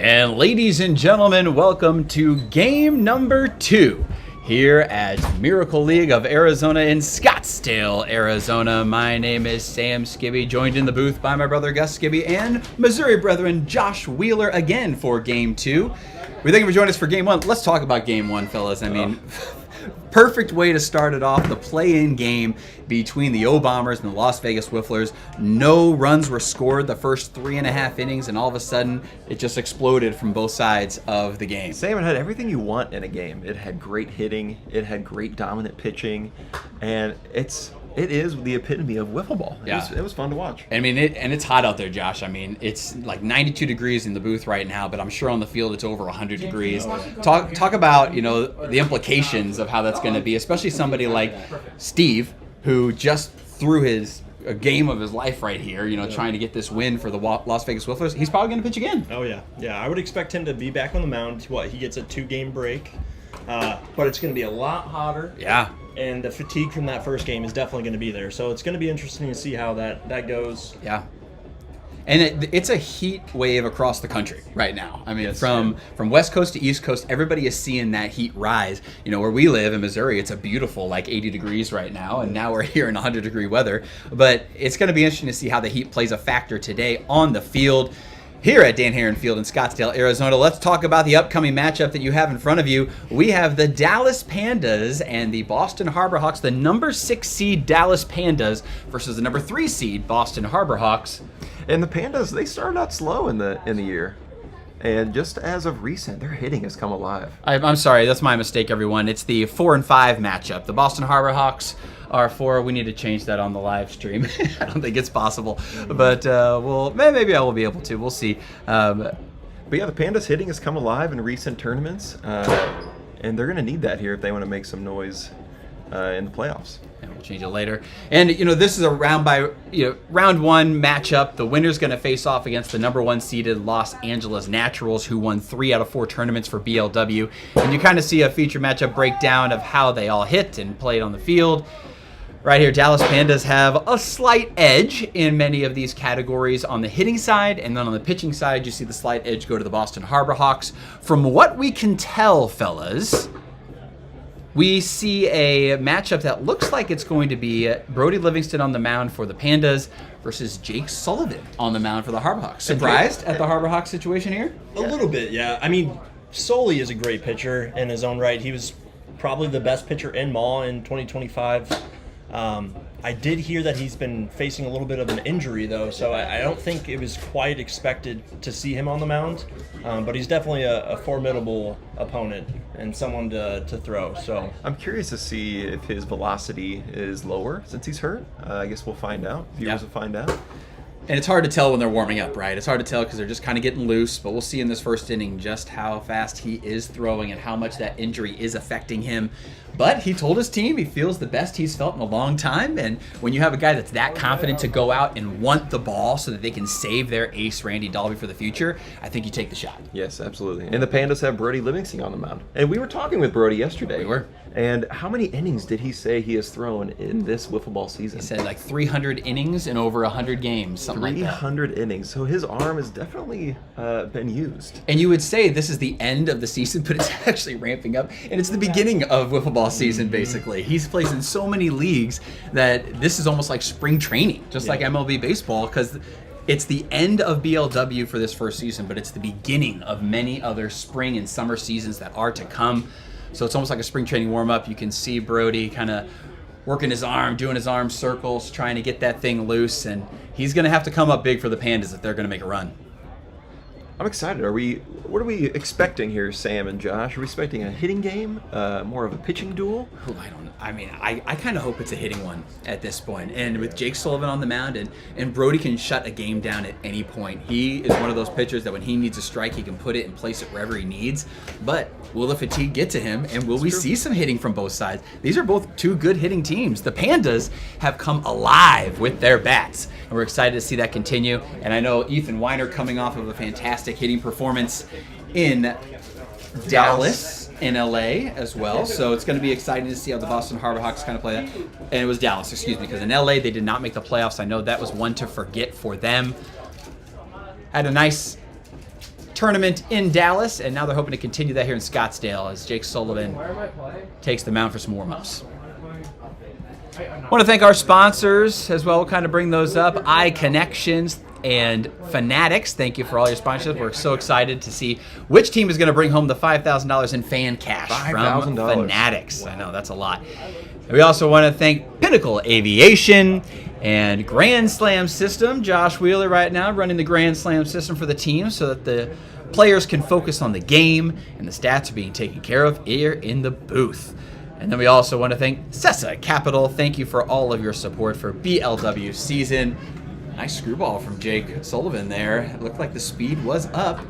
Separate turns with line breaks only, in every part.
And ladies and gentlemen, welcome to game number 2 here at Miracle League of Arizona in Scottsdale, Arizona. My name is Sam Skibby, joined in the booth by my brother Gus Skibby and Missouri brethren Josh Wheeler again for game 2. We thank you for joining us for game 1. Let's talk about game 1, fellas. I mean, perfect way to start it off. The play-in game between the O-Bombers and the Las Vegas Whifflers. No runs were scored the first 3.5 innings, and all of a sudden, it just exploded from both sides of the game.
Sam, it had everything you want in a game. It had great hitting, it had great dominant pitching, and it is the epitome of wiffle ball. It was fun to watch.
I mean, it's hot out there, Josh. I mean, it's like 92 degrees in the booth right now, but I'm sure on the field it's over 100 degrees. Talk about, the implications of how that's going to be, especially somebody like Steve, who just threw a game of his life right here, trying to get this win for the Las Vegas Whifflers. He's probably going to pitch again.
Oh, yeah. Yeah, I would expect him to be back on the mound. He gets a 2-game break, but it's going to be a lot hotter.
Yeah.
And the fatigue from that first game is definitely going to be there. So it's going to be interesting to see how that goes.
Yeah. And it's a heat wave across the country right now. I mean, from West Coast to East Coast, everybody is seeing that heat rise. Where we live in Missouri, it's a beautiful 80 degrees right now, and now we're here in 100-degree weather. But it's going to be interesting to see how the heat plays a factor today on the field. Here at Dan Herron Field in Scottsdale, Arizona, let's talk about the upcoming matchup that you have in front of you. We have the Dallas Pandas and the Boston Harbor Hawks, the number 6 seed Dallas Pandas versus the number 3 seed Boston Harbor Hawks.
And the Pandas, they started out slow in the year. And just as of recent, their hitting has come alive.
I'm sorry, that's my mistake, everyone. It's the 4 and 5 matchup. The Boston Harbor Hawks are 4. We need to change that on the live stream. I don't think it's possible, but maybe I will be able to. We'll see.
But yeah, the Pandas hitting has come alive in recent tournaments, and they're going to need that here if they want to make some noise in the playoffs.
And we'll change it later. And this is a round 1 matchup. The winner's going to face off against the number 1 seeded Los Angeles Naturals, who won 3 out of 4 tournaments for BLW. And you kind of see a feature matchup breakdown of how they all hit and played on the field. Right here, Dallas Pandas have a slight edge in many of these categories on the hitting side, and then on the pitching side, you see the slight edge go to the Boston Harbor Hawks. From what we can tell, fellas, we see a matchup that looks like it's going to be Brody Livingston on the mound for the Pandas versus Jake Sullivan on the mound for the Harbor Hawks. Surprised at the Harbor Hawks situation here?
A little bit, yeah. I mean, Sully is a great pitcher in his own right. He was probably the best pitcher in Mall in 2025. I did hear that he's been facing a little bit of an injury, though, so I don't think it was quite expected to see him on the mound. But he's definitely a formidable opponent and someone to throw. So
I'm curious to see if his velocity is lower since he's hurt. I guess we'll find out. Viewers will find out.
And it's hard to tell when they're warming up, right? It's hard to tell because they're just kind of getting loose, but we'll see in this first inning just how fast he is throwing and how much that injury is affecting him. But he told his team he feels the best he's felt in a long time, and when you have a guy that's that confident to go out and want the ball so that they can save their ace, Randy Dalby, for the future, I think you take the shot.
Yes, absolutely. And the Pandas have Brody Livingston on the mound. And we were talking with Brody yesterday.
We were.
And how many innings did he say he has thrown in this wiffle ball season?
He said 300 innings in over 100 games, something like that.
300 innings. So his arm has definitely been used.
And you would say this is the end of the season, but it's actually ramping up. And it's the beginning of wiffle ball season, basically. He's played in so many leagues that this is almost like spring training, just like MLB baseball, because it's the end of BLW for this first season, but it's the beginning of many other spring and summer seasons that are to come. So it's almost like a spring training warm-up. You can see Brody kind of working his arm, doing his arm circles, trying to get that thing loose, and he's going to have to come up big for the Pandas if they're going to make a run.
I'm excited. What are we expecting here, Sam and Josh? Are we expecting a hitting game? More of a pitching duel?
Oh, I don't know. I mean, I kind of hope it's a hitting one at this point. And with Jake Sullivan on the mound, and Brody can shut a game down at any point. He is one of those pitchers that when he needs a strike, he can put it and place it wherever he needs. But will the fatigue get to him, and will we see some hitting from both sides? These are both 2 good hitting teams. The Pandas have come alive with their bats, and we're excited to see that continue. And I know Ethan Weiner coming off of a fantastic hitting performance in Dallas, in LA as well. So it's going to be exciting to see how the Boston Harbor Hawks kind of play that. And it was Dallas, excuse me, because in LA they did not make the playoffs. I know that was one to forget for them. Had a nice tournament in Dallas, and now they're hoping to continue that here in Scottsdale as Jake Sullivan takes the mound for some warm-ups. I want to thank our sponsors as well. We'll kind of bring those up. iConnections and Fanatics. Thank you for all your sponsorships. We're so excited to see which team is going to bring home the $5,000 in fan cash from Fanatics. Wow. I know, that's a lot. And we also want to thank Pinnacle Aviation and Grand Slam System. Josh Wheeler right now running the Grand Slam System for the team so that the players can focus on the game and the stats are being taken care of here in the booth. And then we also want to thank Sessa Capital. Thank you for all of your support for BLW season. Nice screwball from Jake Sullivan there. It looked like the speed was up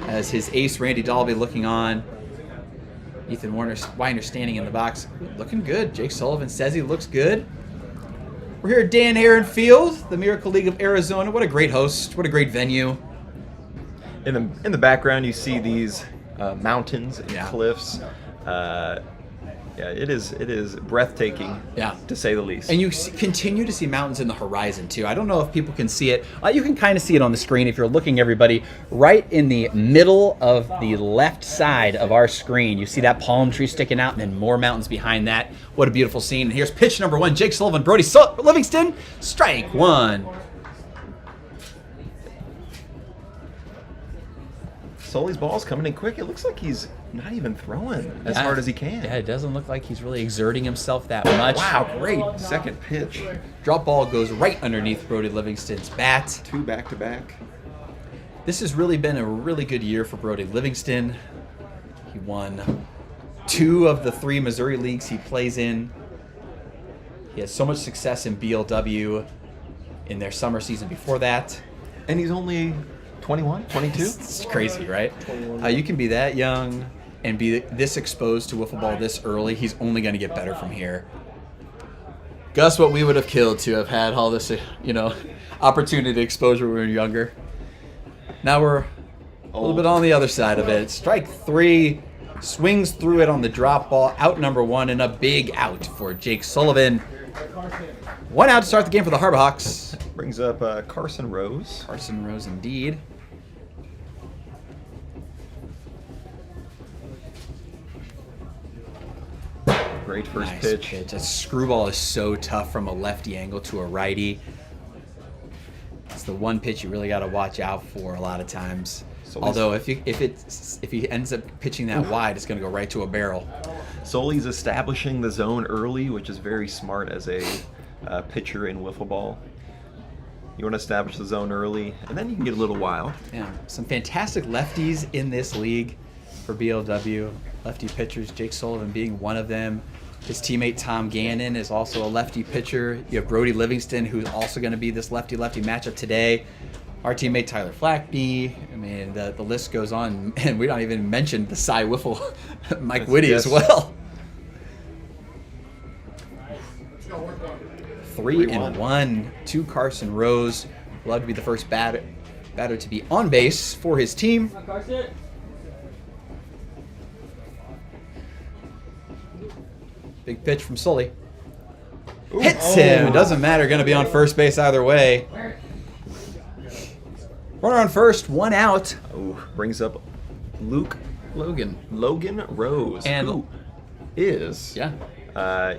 as his ace Randy Dalby looking on. Ethan Weiner standing in the box. Looking good. Jake Sullivan says he looks good. We're here at Dan Aaron Field, the Miracle League of Arizona. What a great host. What a great venue.
In the background, you see these mountains and cliffs. Yeah, it is breathtaking, to say the least.
And you continue to see mountains in the horizon, too. I don't know if people can see it. You can kind of see it on the screen if you're looking, everybody. Right in the middle of the left side of our screen, you see that palm tree sticking out and then more mountains behind that. What a beautiful scene. And here's pitch number 1. Jake Sullivan, Brody Livingston, strike 1.
Sully's ball's coming in quick. It looks like he's not even throwing as hard as he can.
Yeah, it doesn't look like he's really exerting himself that much.
Wow, great second pitch.
Drop ball goes right underneath Brody Livingston's bat.
2 back-to-back.
This has really been a really good year for Brody Livingston. He won 2 of the 3 Missouri leagues he plays in. He has so much success in BLW in their summer season before that.
And he's only 21, 22?
It's crazy, right? You can be that young and be this exposed to wiffle ball this early. He's only going to get better from here. Gus, what we would have killed to have had all this, opportunity exposure when we were younger. Now we're a little bit on the other side of it. Strike 3, swings through it on the drop ball, out number 1, and a big out for Jake Sullivan. 1 out to start the game for the Harbor Hawks.
Brings up Carson Rose.
Carson Rose indeed.
Great first
Nice
pitch.
A screwball is so tough from a lefty angle to a righty. It's the one pitch you really got to watch out for a lot of times. Although if he ends up pitching that wide, it's going to go right to a barrel.
Soli's establishing the zone early, which is very smart as a pitcher in wiffle ball. You want to establish the zone early, and then you can get a little wild.
Yeah, some fantastic lefties in this league for BLW. Lefty pitchers, Jake Sullivan being one of them. His teammate Tom Gannon is also a lefty pitcher. You have Brody Livingston, who's also going to be this lefty-lefty matchup today. Our teammate Tyler Flackby. I mean, the list goes on, and we don't even mention the Cy Wiffle, Mike Whitty as well. 3-1 to Carson Rose. Love to be the first batter to be on base for his team. Big pitch from Sully. Hits him. Doesn't matter. Going to be on first base either way. Runner on first. 1 out.
Oh, brings up Logan Rose.
And
who is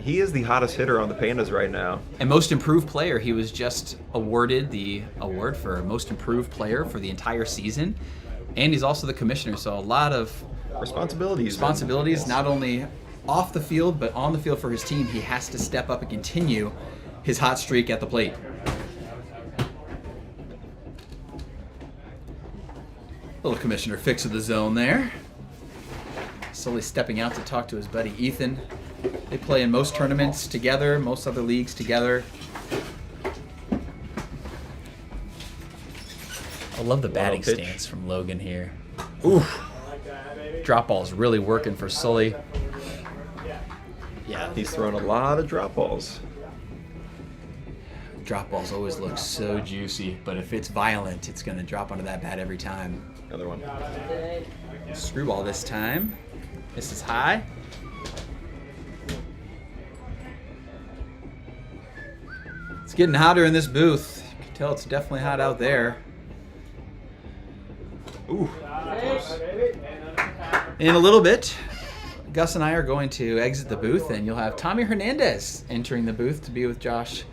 he is the hottest hitter on the Pandas right now.
And most improved player. He was just awarded the award for most improved player for the entire season. And he's also the commissioner, so a lot of
responsibilities,
not only off the field, but on the field for his team. He has to step up and continue his hot streak at the plate. Little commissioner fix of the zone there. Slowly stepping out to talk to his buddy Ethan. They play in most tournaments together, most other leagues together. I love the batting stance from Logan here. Oof. Drop ball's really working for Sully. Yeah,
he's thrown a lot of drop balls.
Drop balls always look so juicy, but if it's violent, it's going to drop onto that bat every time.
Another one.
Screwball this time. This is high. It's getting hotter in this booth. You can tell it's definitely hot out there.
Ooh, close.
In a little bit, Gus and I are going to exit the booth, and you'll have Tommy Hernandez entering the booth to be with Josh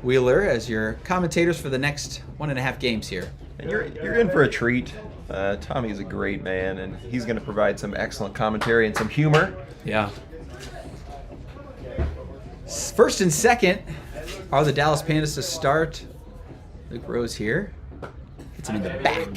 Wheeler as your commentators for the next 1.5 games here.
And you're in for a treat. Tommy's a great man, and he's going to provide some excellent commentary and some humor.
Yeah. First and second are the Dallas Pandas to start. Luke Rose here. Hits him in the back.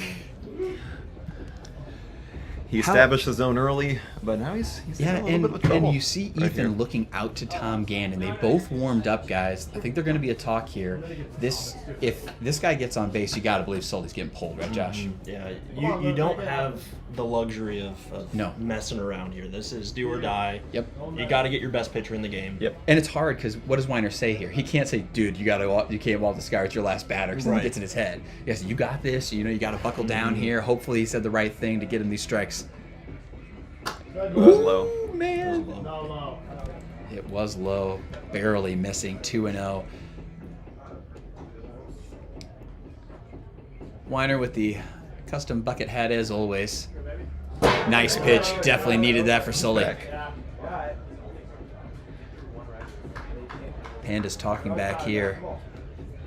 He established the zone early, but now he's in a little bit of trouble.
And you see Ethan looking out to Tom Gannon. They both warmed up, guys. I think they're going to be a talk here. If this guy gets on base, you got to believe Sully's getting pulled, right, Josh?
Yeah, you don't have the luxury of
No.
messing around here. This is do or die.
Yep.
You got to get your best pitcher in the game.
Yep.
And it's hard because what does Weiner say here? He can't say, "Dude, you can't walk this guy with your last batter," because then
Right.
it gets in his head. Yes, you got this. You got to buckle down here. Hopefully, he said the right thing to get him these strikes.
It was low.
Man. It was low, barely missing, 2-0. Weiner with the custom bucket hat as always. Nice pitch. Definitely needed that for Sully. Panda's talking back here.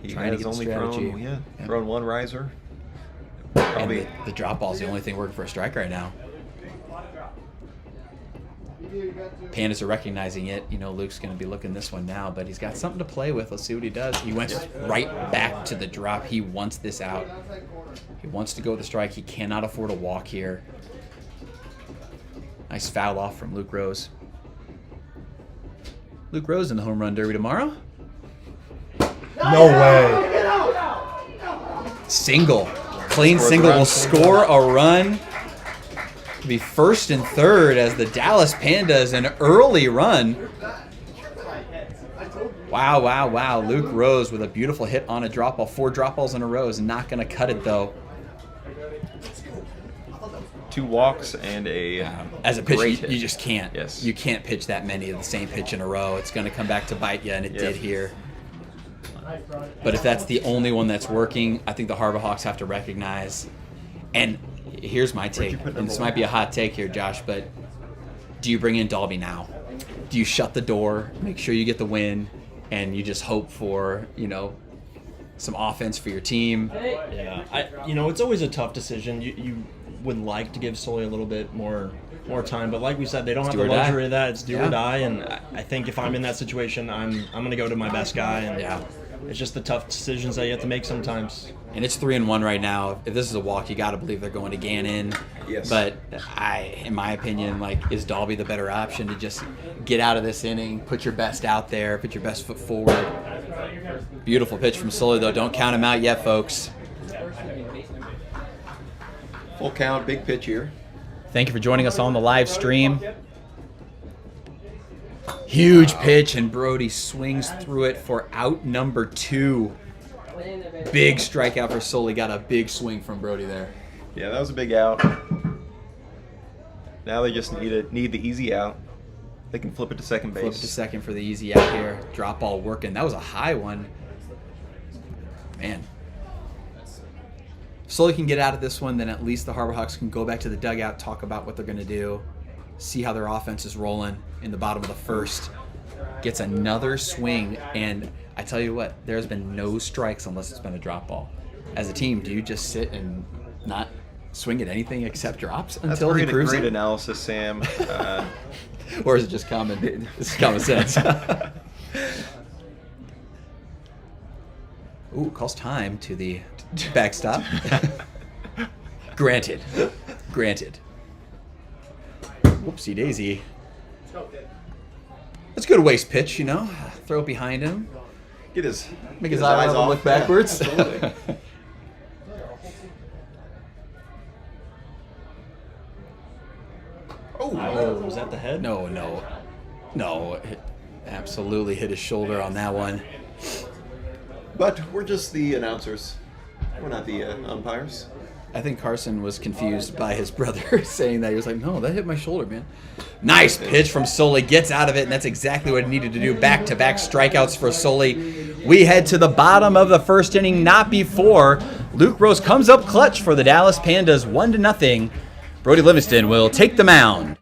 He
Trying to
has
get the
only
strategy.
thrown one riser.
And
Probably.
the drop ball is the only thing working for a strike right now. Pandas are recognizing it. Luke's going to be looking this one now, but he's got something to play with. Let's see what he does. He went right back to the drop. He wants this out. He wants to go with the strike. He cannot afford a walk here. Nice foul off from Luke Rose. Luke Rose in the home run derby tomorrow.
No way.
Single. Clean single will score a run. Be first and third as the Dallas Pandas an early run. Wow. Luke Rose with a beautiful hit on a drop ball. 4 drop balls in a row is not going to cut it, though.
2 walks and a
As a pitcher,
great hit.
you just can't.
Yes.
You can't pitch that many of the same pitch in a row. It's going to come back to bite you, and it did here. But if that's the only one that's working, I think the Harbor Hawks have to recognize. And here's my take, and this might be a hot take here, Josh, but do you bring in Dalby now? Do you shut the door, make sure you get the win, and you just hope for, some offense for your team?
Yeah, it's always a tough decision. You would like to give Sully a little bit more time, but like we said, they don't have the luxury of that. It's do or die, and I think if I'm in that situation, I'm going to go to my best guy, and it's just the tough decisions that you have to make sometimes. And
it's 3-1 right now. If this is a walk, you got to believe they're going to Gannon.
Yes.
But in my opinion, is Dalby the better option to just get out of this inning, put your best out there, put your best foot forward? Beautiful pitch from Sully, though. Don't count him out yet, folks.
Full count, big pitch here.
Thank you for joining us on the live stream. Huge pitch, and Brody swings through it for out number 2. Big strikeout for Sully. Got a big swing from Brody there.
Yeah, that was a big out. Now they just need the easy out. They can flip it to second base.
Flip it to second for the easy out here. Drop ball working. That was a high one. Man. If Sully can get out of this one, then at least the Harbor Hawks can go back to the dugout, talk about what they're going to do, see how their offense is rolling in the bottom of the first. Gets another swing, and I tell you what, there's been no strikes unless it's been a drop ball. As a team, do you just sit and not swing at anything except drops until he proves
great
it?
analysis, Sam.
Or is it just common sense? Ooh, calls time to the backstop. Granted. Whoopsie daisy. That's a good waste pitch, Throw it behind him.
Make his
eyes
off.
look backwards.
Yeah, absolutely.
Oh, was that the head?
No. It absolutely hit his shoulder on that one.
But we're just the announcers. We're not the umpires.
I think Carson was confused by his brother saying that. He was like, no, that hit my shoulder, man. Nice pitch from Sully. Gets out of it, and that's exactly what he needed to do. Back-to-back strikeouts for Sully. We head to the bottom of the first inning, not before Luke Rose comes up clutch for the Dallas Pandas 1-0. Brody Livingston will take the mound.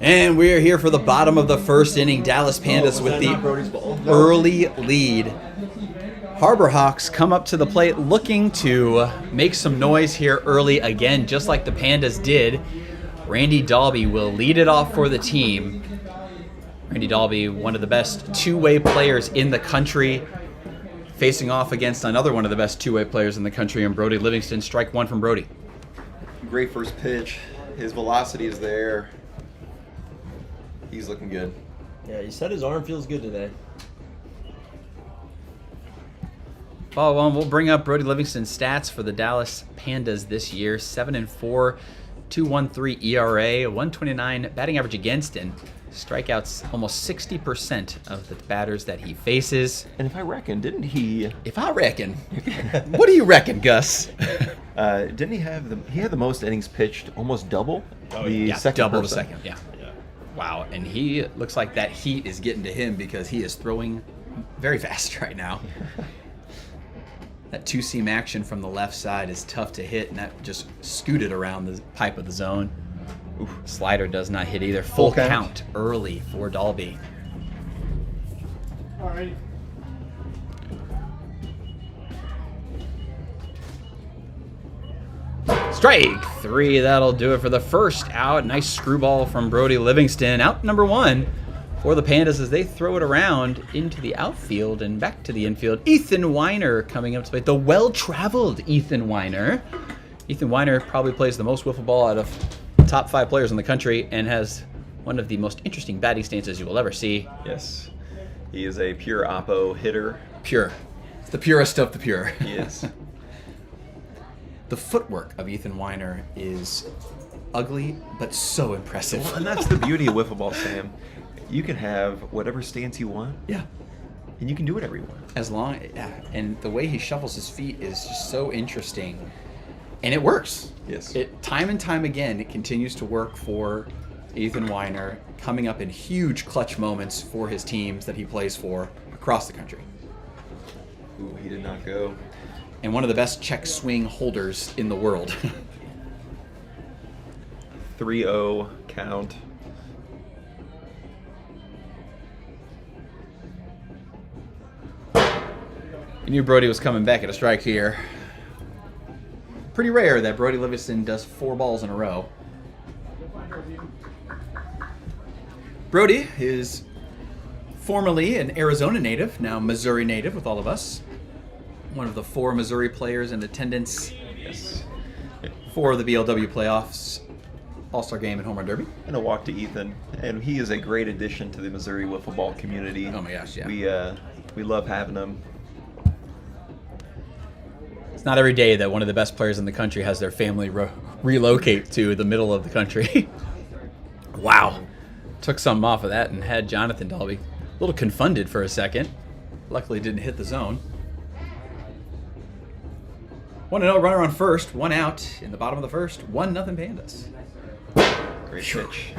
And we're here for the bottom of the first inning. Dallas Pandas with the early lead. Harbor Hawks come up to the plate looking to make some noise here early again, just like the Pandas did. Randy Dalby will lead it off for the team. Randy Dalby, one of the best two-way players in the country, facing off against another one of the best two-way players in the country, and Brody Livingston. Strike one from Brody.
Great first pitch. His velocity is there. He's looking good.
Yeah, he said his arm feels good today.
Follow on, we'll bring up Brody Livingston's stats for the Dallas Pandas this year. 7-4, 2.13 ERA, 129 batting average against, and strikeouts almost 60% of the batters that he faces.
And if I reckon, didn't he?
If I reckon. What do you reckon, Gus?
Didn't he have he had the most innings pitched, almost double? Second
double the
person.
second, yeah. Wow, and he looks like that heat is getting to him because he is throwing very fast right now. That two-seam action from the left side is tough to hit, and that just scooted around the pipe of the zone. Oof. Slider does not hit either. Full count early for Dalby.
All right.
Strike three, that'll do it for the first out. Nice screwball from Brody Livingston. Out number one for the Pandas as they throw it around into the outfield and back to the infield. Ethan Weiner coming up to play. The well-traveled Ethan Weiner. Ethan Weiner probably plays the most wiffle ball out of top 5 players in the country and has one of the most interesting batting stances you will ever see.
Yes. He is a pure oppo hitter.
Pure. It's the purest of the pure.
He is.
The footwork of Ethan Weiner is ugly, but so impressive.
Well, and that's the beauty of wiffle ball, Sam. You can have whatever stance you want.
Yeah.
And you can do whatever you want.
As long, yeah. And the way he shuffles his feet is just so interesting. And it works.
Yes.
It time and time again, it continues to work for Ethan Weiner, coming up in huge clutch moments for his teams that he plays for across the country.
Ooh, he did not go.
And one of the best check swing holders in the world.
3-0 count.
You knew Brody was coming back at a strike here. Pretty rare that Brody Livingston does 4 balls in a row. Brody is formerly an Arizona native, now Missouri native with all of us. One of the 4 Missouri players in attendance for the BLW playoffs, All-Star Game, and Home Run Derby.
And a walk to Ethan, and he is a great addition to the Missouri wiffle ball community.
Oh my gosh, yeah.
We love having him.
It's not every day that one of the best players in the country has their family relocate to the middle of the country. Wow. Took something off of that and had Jonathan Dalby a little confounded for a second. Luckily didn't hit the zone. 1-0 runner on first, 1 out in the bottom of the first, 1-0 Pandas.
Great pitch.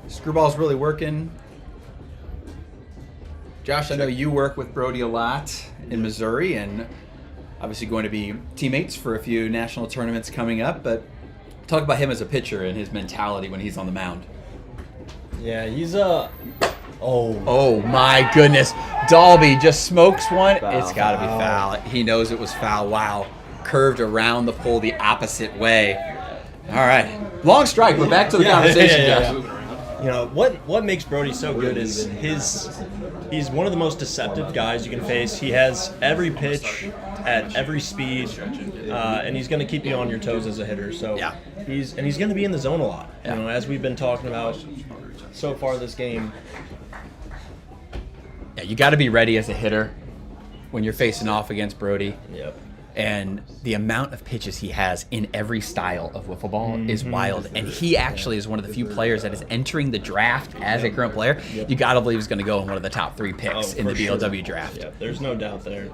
Screwball's really working. Josh, I know you work with Brody a lot in Missouri and obviously going to be teammates for a few national tournaments coming up, but talk about him as a pitcher and his mentality when he's on the mound.
Yeah, he's a...
Oh my goodness. Dalby just smokes one.
Foul.
It's got to be foul. He knows it was foul. Wow. Curved around the pole the opposite way. All right. Long strike. We're back to the conversation, Josh.
You know, what makes Brody so good is he's one of the most deceptive guys you can face. He has every pitch at every speed, and he's going to keep you on your toes as a hitter. So
yeah.
He's going to be in the zone a lot.
Yeah.
You know, as we've been talking about so far this game.
Yeah, you got to be ready as a hitter when you're facing off against Brody.
Yep.
And the amount of pitches he has in every style of wiffle ball is wild. And he actually is one of the few players that is entering the draft as a current player.
Yep.
You got to believe he's going to go in one of the top 3 picks in the BLW draft.
Yeah, there's no doubt there.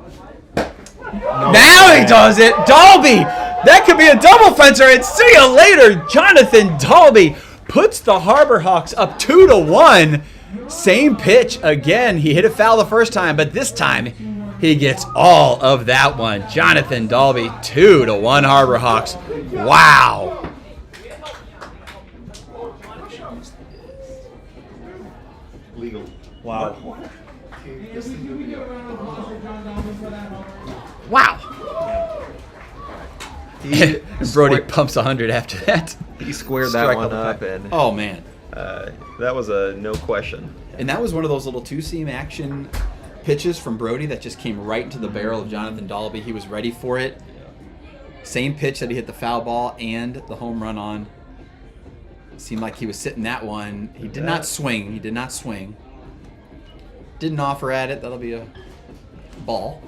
Now he does it. Dalby. That could be a double fencer. And see you later. Jonathan Dalby puts the Harbor Hawks up 2-1. Same pitch again. He hit it foul the first time, but this time he gets all of that one. Jonathan Dalby, 2-1 Harbor Hawks. Wow.
Legal.
Wow.
Wow. Brody pumps 100 after that.
He squared
Strike
that one
couple
up,
times.
and
Oh, man.
that was a no question.
And that was one of those little 2-seam action pitches from Brody that just came right into the barrel of Jonathan Dalby. He was ready for it. Same pitch that he hit the foul ball and the home run on. Seemed like he was sitting that one. He did not swing. He did not swing. Didn't offer at it. That'll be a ball.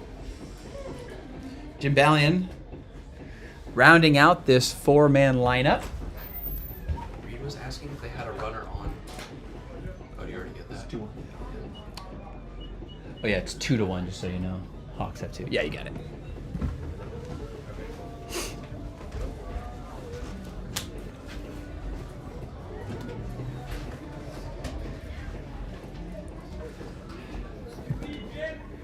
Jim Ballion rounding out this 4-man lineup.
Reed was asking if they had a runner on. Oh, do you already get that?
2-1.
Oh yeah, it's 2-1, just so you know. Hawks have 2. Yeah, you got it.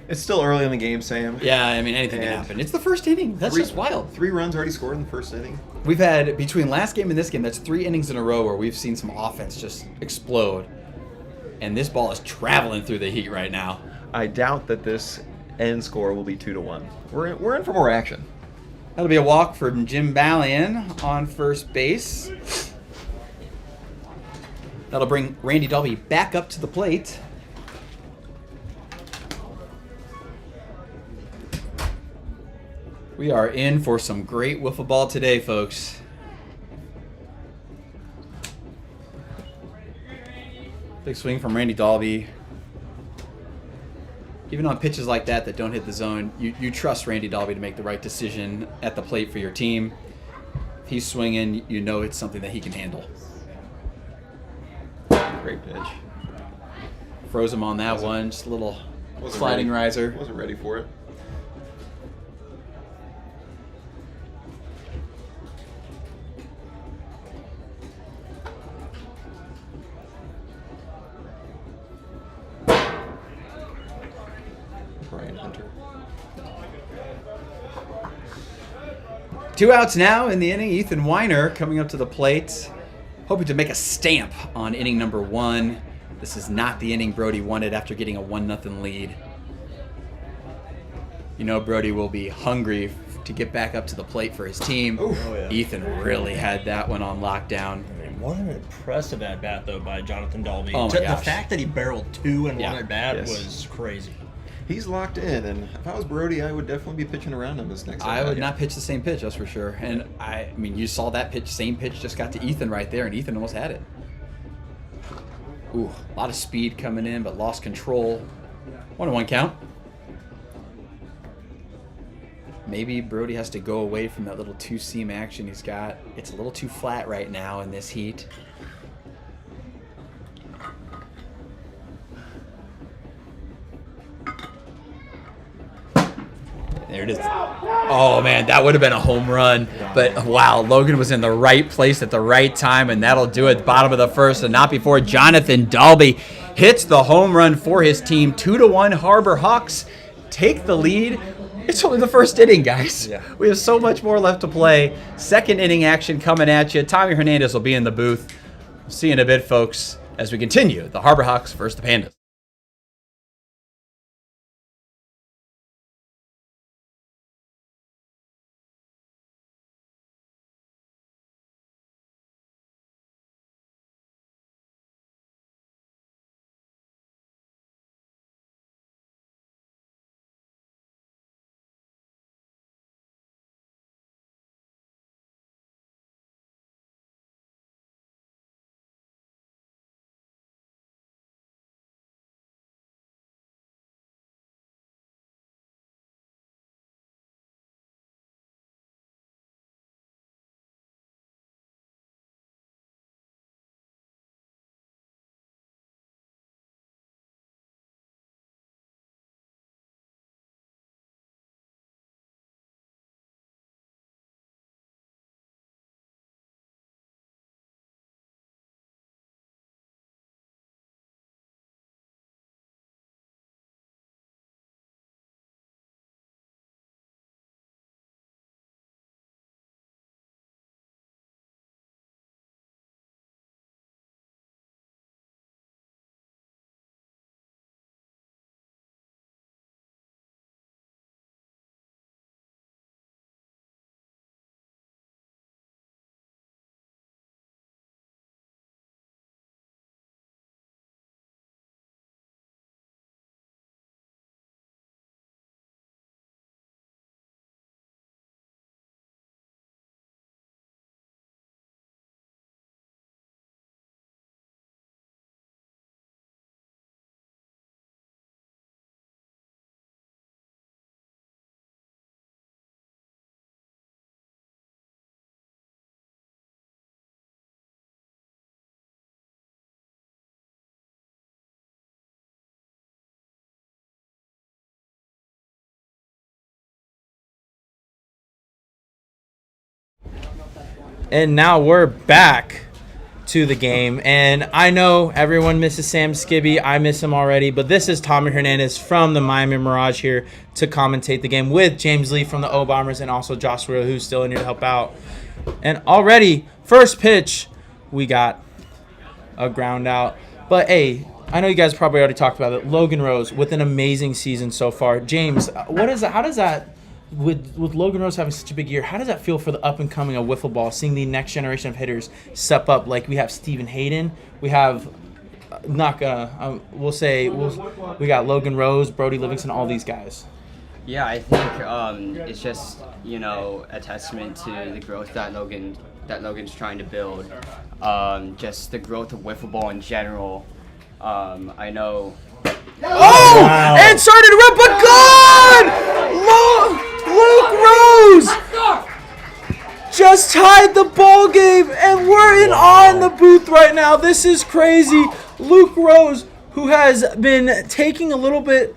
It's still early in the game, Sam.
Yeah, I mean, anything can
And
happen. It's the first inning. That's just wild.
3 runs already scored in the first inning.
We've had, between last game and this game, that's 3 innings in a row where we've seen some offense just explode. And this ball is traveling through the heat right now.
I doubt that this end score will be 2-1. We're in for more action.
That'll be a walk for Jim Ballion on first base. That'll bring Randy Dalby back up to the plate. We are in for some great wiffle ball today, folks. Big swing from Randy Dalby. Even on pitches like that don't hit the zone, you trust Randy Dalby to make the right decision at the plate for your team. If he's swinging, you know it's something that he can handle.
Great pitch.
Froze him on that one, just a little
Wasn't
sliding
ready.
riser.
Wasn't ready for it. Hunter.
2 outs now in the inning. Ethan Weiner coming up to the plate, hoping to make a stamp on inning number 1. This is not the inning Brody wanted after getting a 1-0 lead. You know Brody will be hungry to get back up to the plate for his team.
Oh, yeah.
Ethan really had that one on lockdown.
What an impressive at-bat, though, by Jonathan Dalby.
Oh, my
The
gosh.
fact that he barreled 2 in
Yeah.
one at-bat
Yes.
was crazy.
He's locked in, and if I was Brody, I would definitely be pitching around him this next
I
at-bat.
would not pitch the same pitch, that's for sure. And I mean, you saw that pitch, same pitch just got to Ethan right there, and Ethan almost had it. Ooh, a lot of speed coming in, but lost control. 1-1 count. Maybe Brody has to go away from that little two-seam action he's got. It's a little too flat right now in this heat. There it is. Oh, man, that would have been a home run. But, wow, Logan was in the right place at the right time, and that'll do it. Bottom of the first, and not before Jonathan Dalby hits the home run for his team. 2-1 Harbor Hawks take the lead. It's only the first inning, guys.
Yeah.
We have so much more left to play. Second inning action coming at you. Tommy Hernandez will be in the booth. See you in a bit, folks, as we continue the Harbor Hawks versus the Pandas.
And now we're back to the game. And I know everyone misses Sam Skibby. I miss him already. But this is Tommy Hernandez from the Miami Mirage here to commentate the game with James Lee from the O Bombers and also Josh Will, who's still in here to help out. And already, first pitch, we got a ground out. But, hey, I know you guys probably already talked about it. Logan Rose with an amazing season so far. James, what is that? How does that... With Logan Rose having such a big year, how does that feel for the up-and-coming of wiffle ball, seeing the next generation of hitters step up? Like we have Stephen Hayden, we have we got Logan Rose, Brody Livingston, all these guys.
Yeah, I think it's just, a testament to the growth that Logan's trying to build. Just the growth of wiffle ball in general. I know.
Oh! Wow. And started to run, but gone! Luke Rose just tied the ball game, and we're in on the booth right now. This is crazy. Luke Rose, who has been taking a little bit,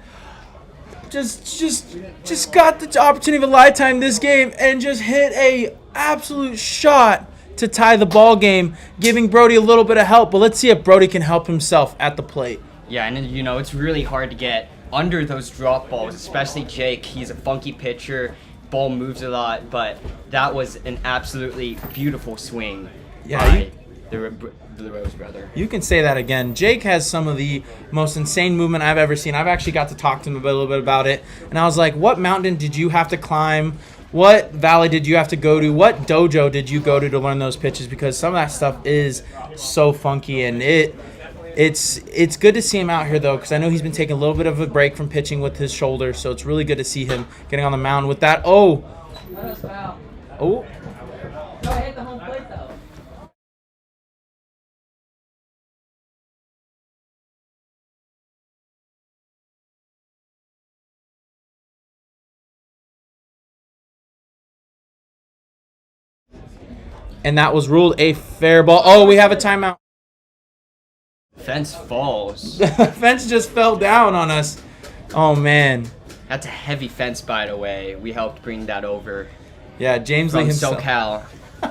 just got the opportunity of a lifetime this game, and just hit a absolute shot to tie the ball game, giving Brody a little bit of help. But let's see if Brody can help himself at the plate.
Yeah, and it's really hard to get under those drop balls, especially Jake. He's a funky pitcher. Ball moves a lot, but that was an absolutely beautiful swing by the Rose brother.
You can say that again. Jake has some of the most insane movement I've ever seen. I've actually got to talk to him a little bit about it, and I was like, what mountain did you have to climb? What valley did you have to go to? What dojo did you go to learn those pitches? Because some of that stuff is so funky, and it's good to see him out here, though, because I know he's been taking a little bit of a break from pitching with his shoulder, so it's really good to see him getting on the mound with that. Oh. Oh.
No, hit the home plate, though.
And that was ruled a fair ball. Oh, we have a timeout.
Fence falls.
Fence just fell down on us. Oh, man.
That's a heavy fence, by the way. We helped bring that over
Yeah, James Lee
from
himself.
SoCal.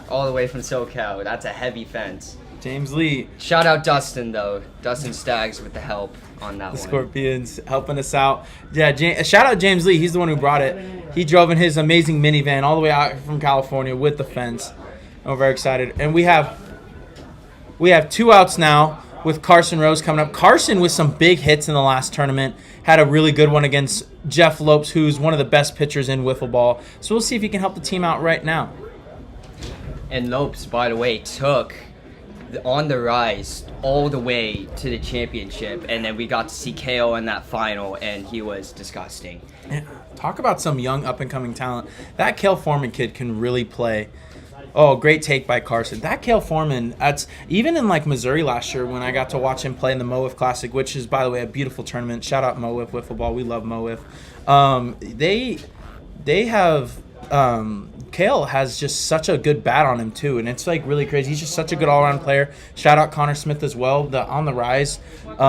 All the way from SoCal. That's a heavy fence.
James Lee,
Shout out Dustin, though. Dustin Staggs with the help on that
the
one.
Scorpions, helping us out. Yeah, shout out James Lee. He's the one who brought it. He drove in his amazing minivan all the way out from California with the fence. I'm very excited. And we have 2 outs now with Carson Rose coming up. Carson with some big hits in the last tournament. Had a really good one against Jeff Lopes, who's one of the best pitchers in wiffle ball. So we'll see if he can help the team out right now.
And Lopes, by the way, took on the rise all the way to the championship. And then we got to see KO in that final, and he was disgusting.
Yeah, talk about some young up-and-coming talent. That Kale Foreman kid can really play. Oh, great take by Carson. That Kale Foreman, that's even in like Missouri last year when I got to watch him play in the MOIF Classic, which is, by the way, a beautiful tournament. Shout out MOIF Wiffle Ball. We love MOIF. They have Kale has just such a good bat on him too, and it's like really crazy. He's just such a good all-around player. Shout out Connor Smith as well. The On the Rise, that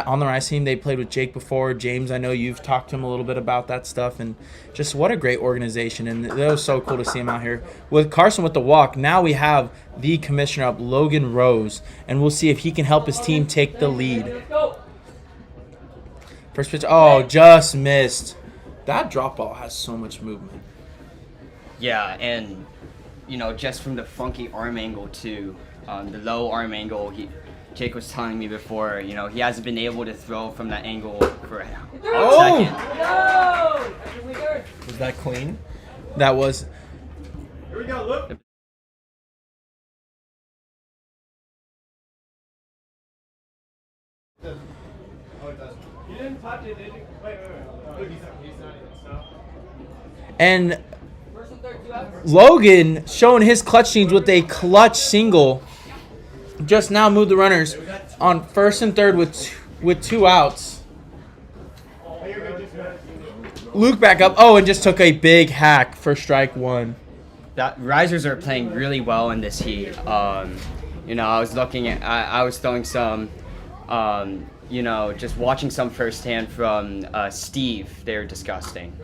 On the Rise team, they played with Jake before. James, I know you've talked to him a little bit about that stuff, and just what a great organization. And it was so cool to see him out here with Carson with the walk. Now we have the commissioner up, Logan Rose, and we'll see if he can help his team take the lead. First pitch, oh, just missed. That drop ball has so much movement.
Yeah, and, just from the funky arm angle, too. The low arm angle, Jake was telling me before, he hasn't been able to throw from that angle for a second.
Was that clean?
That was.
Here we go, look.
And Logan showing his clutch teams with a clutch single. Just now moved the runners on first and third with 2 outs. Luke back up. Oh, and just took a big hack for strike 1.
That risers are playing really well in this heat. I was looking at, I was throwing some, just watching some firsthand from Steve. They're disgusting,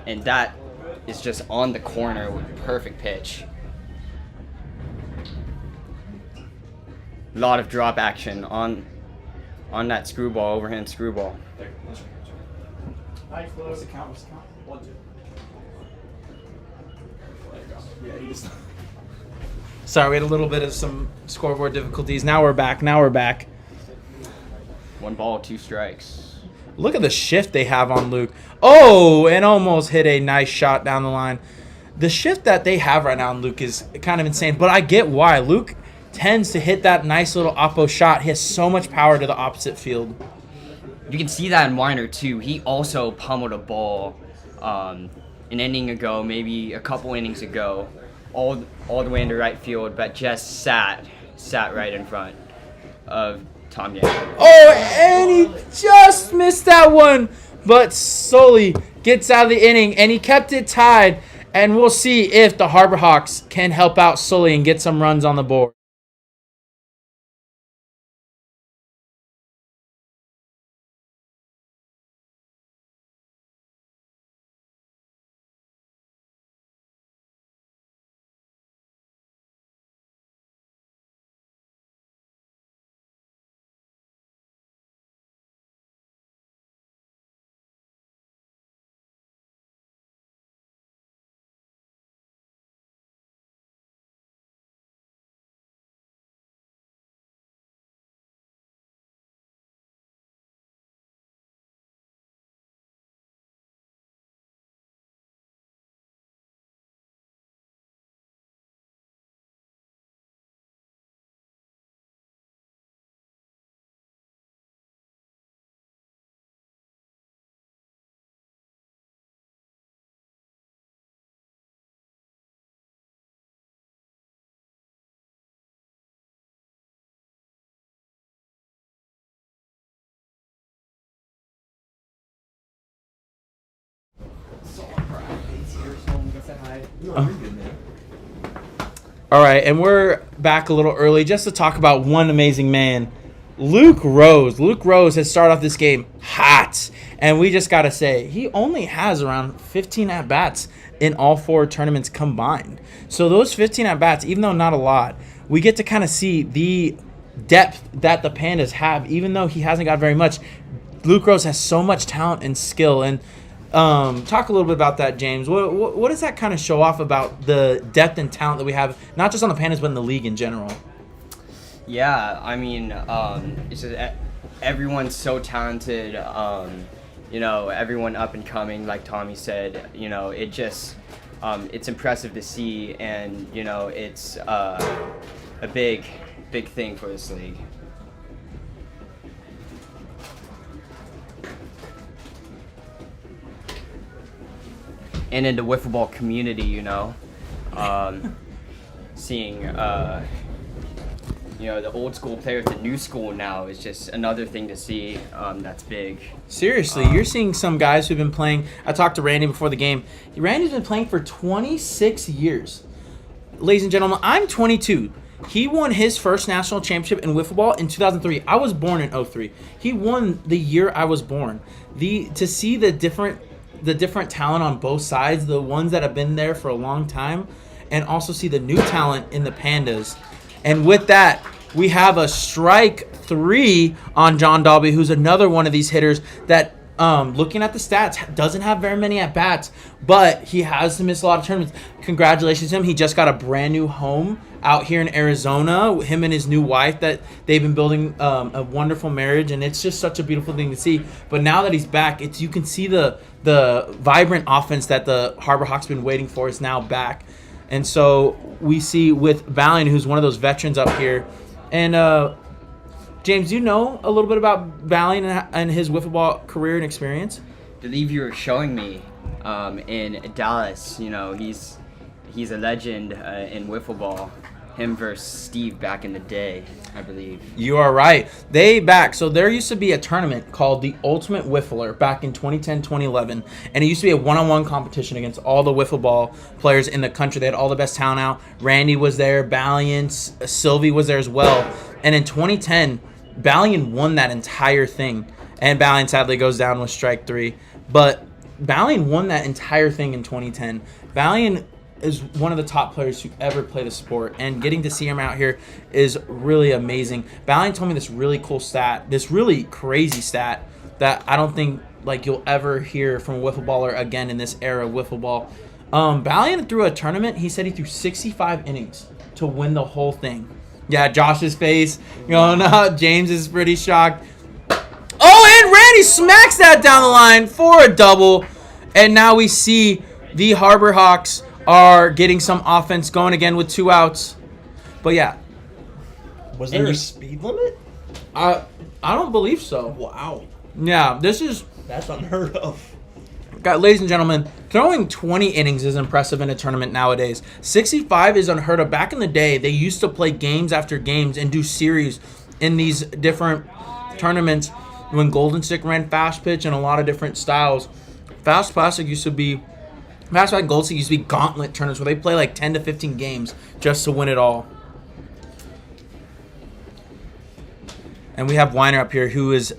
and that is just on the corner with a perfect pitch. A lot of drop action on that screwball, overhand screwball.
What's the count? 1, 2. Sorry, we had a little bit of some scoreboard difficulties. Now we're back.
1 ball, 2 strikes.
Look at the shift they have on Luke. Oh, and almost hit a nice shot down the line. The shift that they have right now on Luke is kind of insane, but I get why. Luke tends to hit that nice little oppo shot. He has so much power to the opposite field.
You can see that in Weiner, too. He also pummeled a ball an inning ago, maybe a couple innings ago, all the way into right field, but just sat right in front of Tom Yang.
Oh, and he just missed that one. But Sully gets out of the inning, and he kept it tied. And we'll see if the Harbor Hawks can help out Sully and get some runs on the board.
said hi.
All right, and we're back a little early just to talk about one amazing man, Luke Rose. Luke Rose has started off this game hot, and we just got to say, he only has around 15 at-bats in all 4 tournaments combined. So those 15 at-bats, even though not a lot, we get to kind of see the depth that the Pandas have. Even though he hasn't got very much, Luke Rose has so much talent and skill. And talk a little bit about that, James. What does that kind of show off about the depth and talent that we have, not just on the Pandas, but in the league in general?
Yeah, I mean, it's just everyone's so talented. Everyone up and coming, like Tommy said. It just it's impressive to see, and it's a big thing for this league. And in the wiffle ball community, seeing the old school player with the new school now is just another thing to see. That's big.
Seriously, you're seeing some guys who've been playing. I talked to Randy before the game. Randy's been playing for 26 years. Ladies and gentlemen, I'm 22. He won his first national championship in wiffle ball in 2003. I was born in 03. He won the year I was born. To see the different talent on both sides, the ones that have been there for a long time, and also see the new talent in the Pandas. And with that, we have a strike 3 on John Dalby, who's another one of these hitters that, looking at the stats, doesn't have very many at-bats, but he has to miss a lot of tournaments. Congratulations to him. He just got a brand new home out here in Arizona, him and his new wife, that they've been building a wonderful marriage, and it's just such a beautiful thing to see. But now that he's back, you can see the vibrant offense that the Harbor Hawks been waiting for is now back. And so we see with Valiant, who's one of those veterans up here. And James, you know a little bit about Valiant and his wiffle ball career and experience?
I believe you were showing me in Dallas. He's a legend in wiffle ball. Him versus Steve back in the day, I believe.
You are right. So there used to be a tournament called the Ultimate Wiffler back in 2010, 2011. And it used to be a one-on-one competition against all the wiffle ball players in the country. They had all the best talent out. Randy was there. Valiant, Sylvie was there as well. And in 2010, Valiant won that entire thing. And Valiant sadly goes down with strike 3. But Valiant won that entire thing in 2010. Valiant is one of the top players who ever play the sport, and getting to see him out here is really amazing. Valiant told me this really cool stat, this really crazy stat that I don't think you'll ever hear from a wiffle baller again in this era of wiffle ball. Valiant threw a tournament. He said he threw 65 innings to win the whole thing. Yeah, Josh's face. No, James is pretty shocked. Oh, and Randy smacks that down the line for a double. And now we see the Harbor Hawks are getting some offense going again with 2 outs. But yeah.
Was there a speed limit?
I don't believe so.
Wow.
Yeah,
that's unheard of.
Ladies and gentlemen, throwing 20 innings is impressive in a tournament nowadays. 65 is unheard of. Back in the day, they used to play games after games and do series in these different tournaments when Golden Stick ran fast pitch and a lot of different styles. Fast Plastic and Gold Stick used to be gauntlet tournaments where they play 10 to 15 games just to win it all. And we have Weiner up here, who has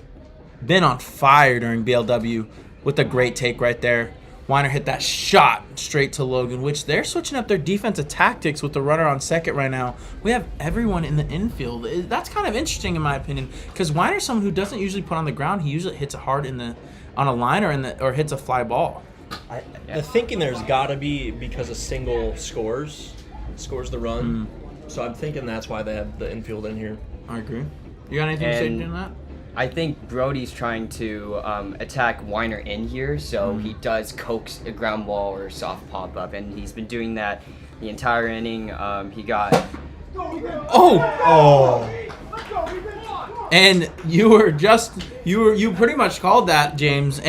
been on fire during BLW with a great take right there. Weiner hit that shot straight to Logan, which they're switching up their defensive tactics with the runner on second right now. We have everyone in the infield. That's kind of interesting in my opinion, because Weiner's someone who doesn't usually put on the ground. He usually hits it hard on a line or hits a fly ball.
The thinking there's got to be because a single scores the run. So I'm thinking that's why they have the infield in here.
I agree. You got anything to say on that?
I think Brody's trying to attack Weiner in here, so he does coax a ground ball or soft pop up, and he's been doing that the entire inning. He got.
Oh! And you pretty much called that, James.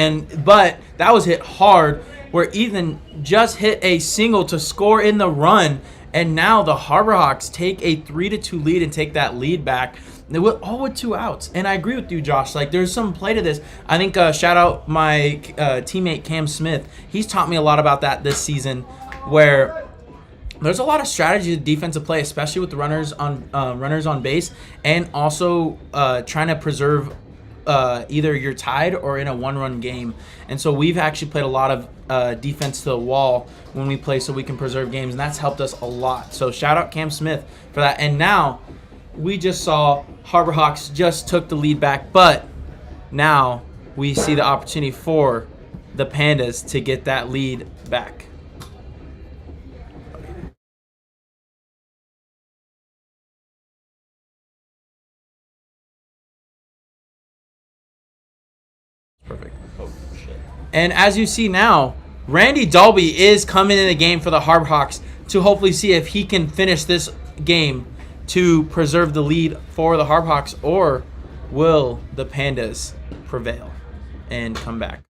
But that was hit hard, where Ethan just hit a single to score in the run, and now the Harbor Hawks take a 3-2 lead and take that lead back. All with 2 outs. And I agree with you, Josh. There's some play to this. I think shout out my teammate Cam Smith. He's taught me a lot about that this season. where there's a lot of strategy to defensive play, especially with the runners on base, and also trying to preserve either you're tied or in a one-run game. And so we've actually played a lot of defense to the wall when we play so we can preserve games, and that's helped us a lot. So shout out Cam Smith for that. And now we just saw Harbor Hawks just took the lead back, but now we see the opportunity for the Pandas to get that lead back. Perfect.
Oh, shit.
And as you see now, Randy Dalby is coming in the game for the Harbor Hawks to hopefully see if he can finish this game to preserve the lead for the Harbor Hawks, or will the Pandas prevail and come back?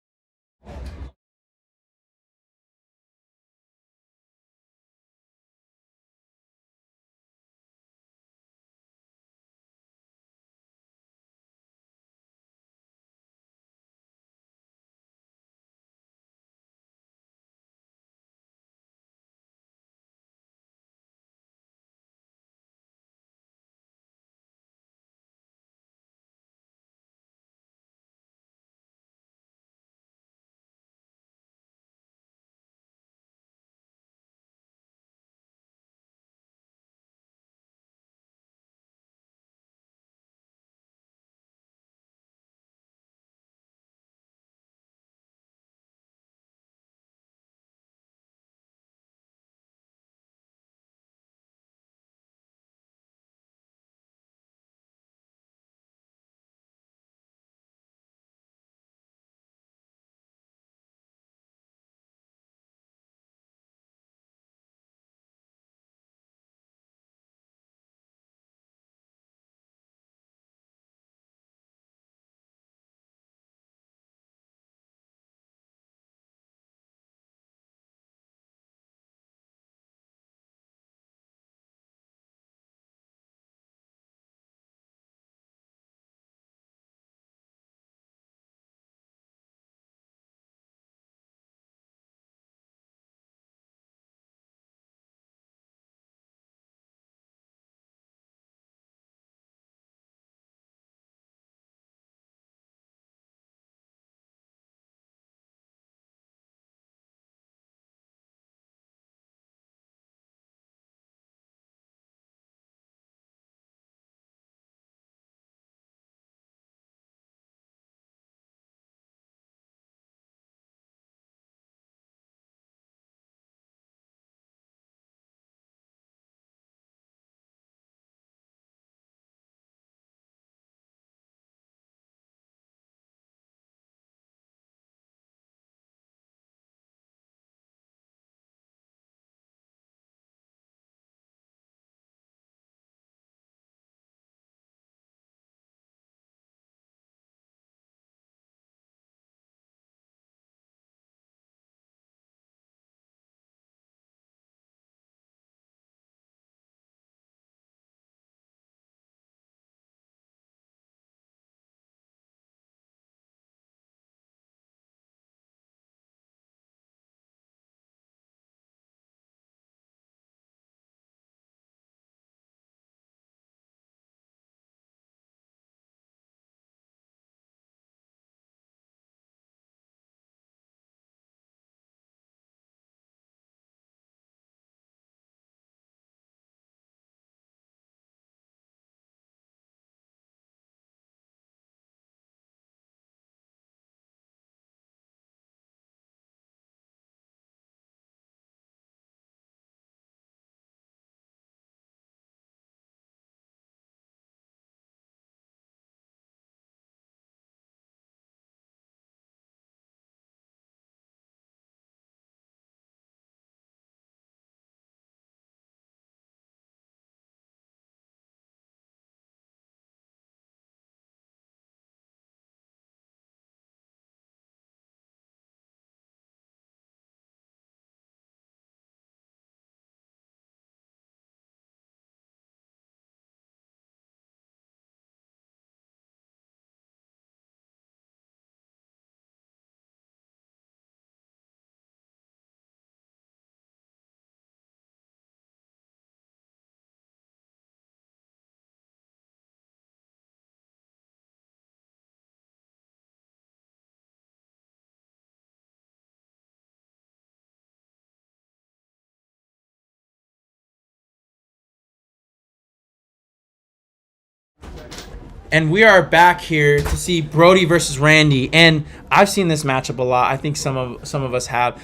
And we are back here to see Brody versus Randy. And I've seen this matchup a lot. I think some of us have.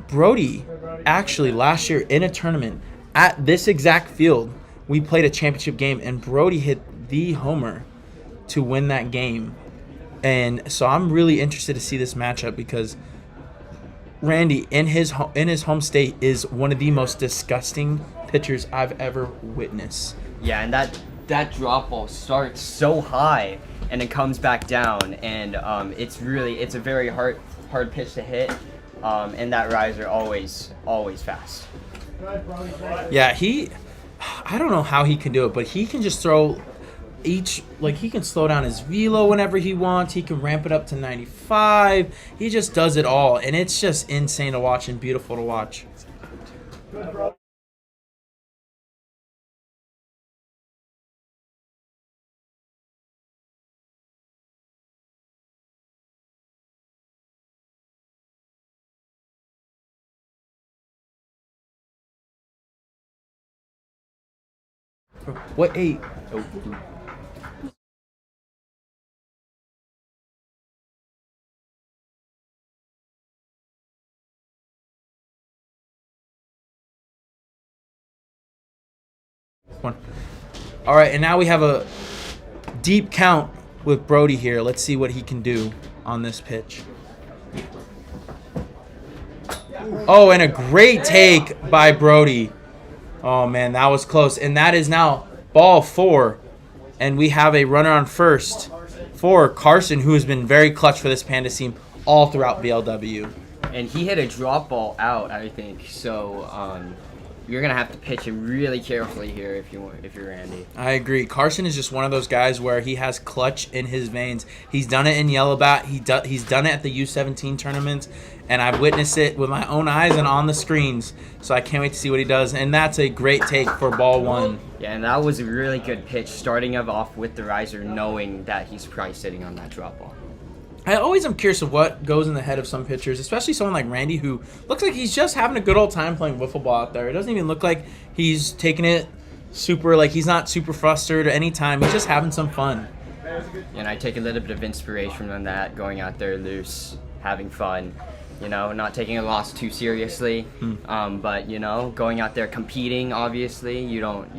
Brody, actually, last year in a tournament at this exact field, we played a championship game, and Brody hit the homer to win that game. And so I'm really interested to see this matchup because Randy, in his home state, is one of the most disgusting pitchers I've ever witnessed.
Yeah, and that drop ball starts so high and it comes back down, and it's a very hard pitch to hit, and that riser always fast.
Yeah, I don't know how he can do it, but he can just throw he can slow down his velo whenever he wants. He can ramp it up to 95. He just does it all, and it's just insane to watch and beautiful to watch. What 8? Oh. One. All right, and now we have a deep count with Brody here. Let's see what he can do on this pitch. Oh, and a great take by Brody. Oh, man, that was close. And that is now ball 4. And we have a runner on first for Carson, who has been very clutch for this Pandas team all throughout BLW.
And he hit a drop ball out, I think. So you're gonna have to pitch him really carefully here if you're Randy.
I agree. Carson is just one of those guys where he has clutch in his veins. He's done it in Yellow Bat. He's done it at the U17 tournaments, and I've witnessed it with my own eyes and on the screens. So I can't wait to see what he does. And that's a great take for ball 1.
Yeah, and that was a really good pitch, starting off with the riser, knowing that he's probably sitting on that drop ball.
I always am curious of what goes in the head of some pitchers, especially someone like Randy, who looks like he's just having a good old time playing wiffle ball out there. It doesn't even look like he's taking it super, like he's not super frustrated at any time. He's just having some fun.
And I take a little bit of inspiration from that, going out there loose, having fun, not taking a loss too seriously. But going out there competing, obviously, you don't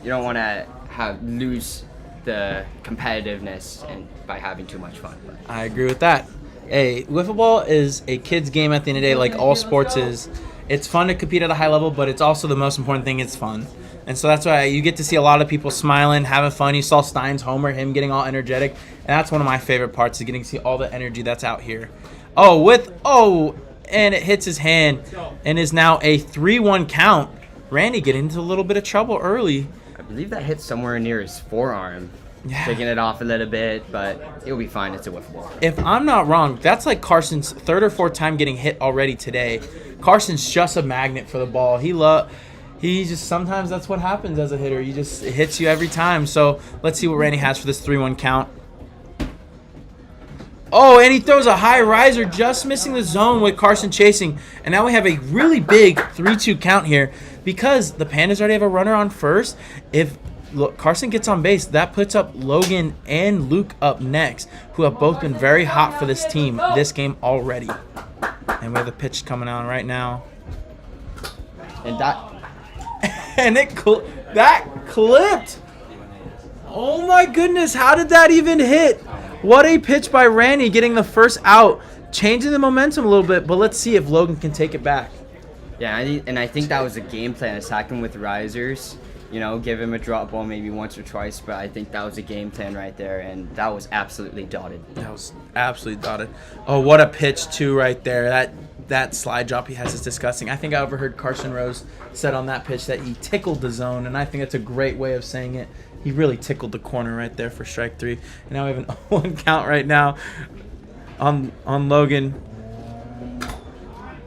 want to lose the competitiveness and by having too much fun.
I agree with that. Hey, wiffle ball is a kid's game at the end of the day, like all sports is. It's fun to compete at a high level, but it's also the most important thing, it's fun. And so that's why you get to see a lot of people smiling, having fun. You saw Stein's homer, him getting all energetic. And that's one of my favorite parts, is getting to see all the energy that's out here. And it hits his hand and is now a 3-1 count. Randy getting into a little bit of trouble early.
I believe that hit somewhere near his forearm. Yeah. Taking it off a little bit, but it'll be fine. It's a wiffle ball.
If I'm not wrong, that's like Carson's 3rd or 4th time getting hit already today. Carson's just a magnet for the ball. He just, sometimes that's what happens as a hitter. It hits you every time. So let's see what Randy has for this 3-1 count. Oh, and he throws a high riser, just missing the zone with Carson chasing. And now we have a really big 3-2 count here because the Pandas already have a runner on first. If Carson gets on base, that puts up Logan and Luke up next, who have both been very hot for this team this game already. And we have the pitch coming on right now.
And that
clipped. Oh my goodness, how did that even hit? What a pitch by Randy, getting the first out, changing the momentum a little bit, but let's see if Logan can take it back.
Yeah, and I think that was a game plan, attack him with risers, give him a drop ball maybe once or twice, but I think that was a game plan right there, and that was absolutely dotted.
That was absolutely dotted. Oh, what a pitch too right there. That slide drop he has is disgusting. I think I overheard Carson Rose said on that pitch that he tickled the zone, and I think that's a great way of saying it. He really tickled the corner right there for strike 3. And now we have an 0-1 count right now on Logan.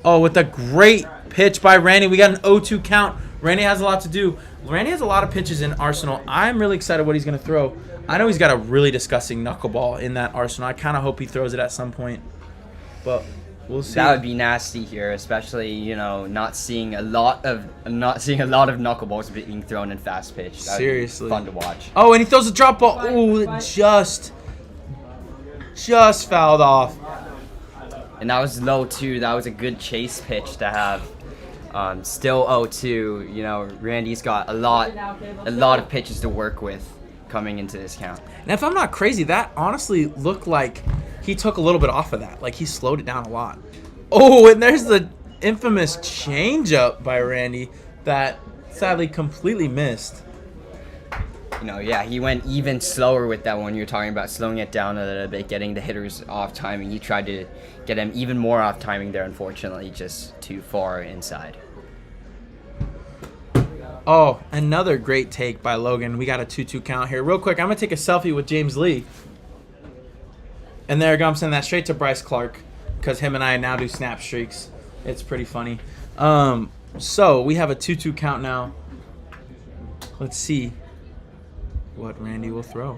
Oh, with a great pitch by Randy. We got an 0-2 count. Randy has a lot to do. Randy has a lot of pitches in arsenal. I'm really excited what he's going to throw. I know he's got a really disgusting knuckleball in that arsenal. I kind of hope he throws it at some point. But We'll see.
That would be nasty here, especially not seeing a lot of knuckleballs being thrown in fast pitch. That would be
Seriously.
fun to watch.
Oh, and he throws a drop ball. Ooh, it just fouled off.
And that was low too. That was a good chase pitch to have. Still 0-2. Randy's got a lot of pitches to work with coming into this count.
And if I'm not crazy, that honestly looked like he took a little bit off of that. Like he slowed it down a lot. Oh, and there's the infamous changeup by Randy that sadly completely missed.
He went even slower with that one. You're talking about slowing it down a little bit, getting the hitters off timing. He tried to get him even more off timing there, unfortunately, just too far inside.
Oh, another great take by Logan. We got a 2-2 count here. Real quick, I'm going to take a selfie with James Lee. And there I go. I'm sending that straight to Bryce Clark because him and I now do snap streaks. It's pretty funny. So we have a 2-2 count now. Let's see what Randy will throw.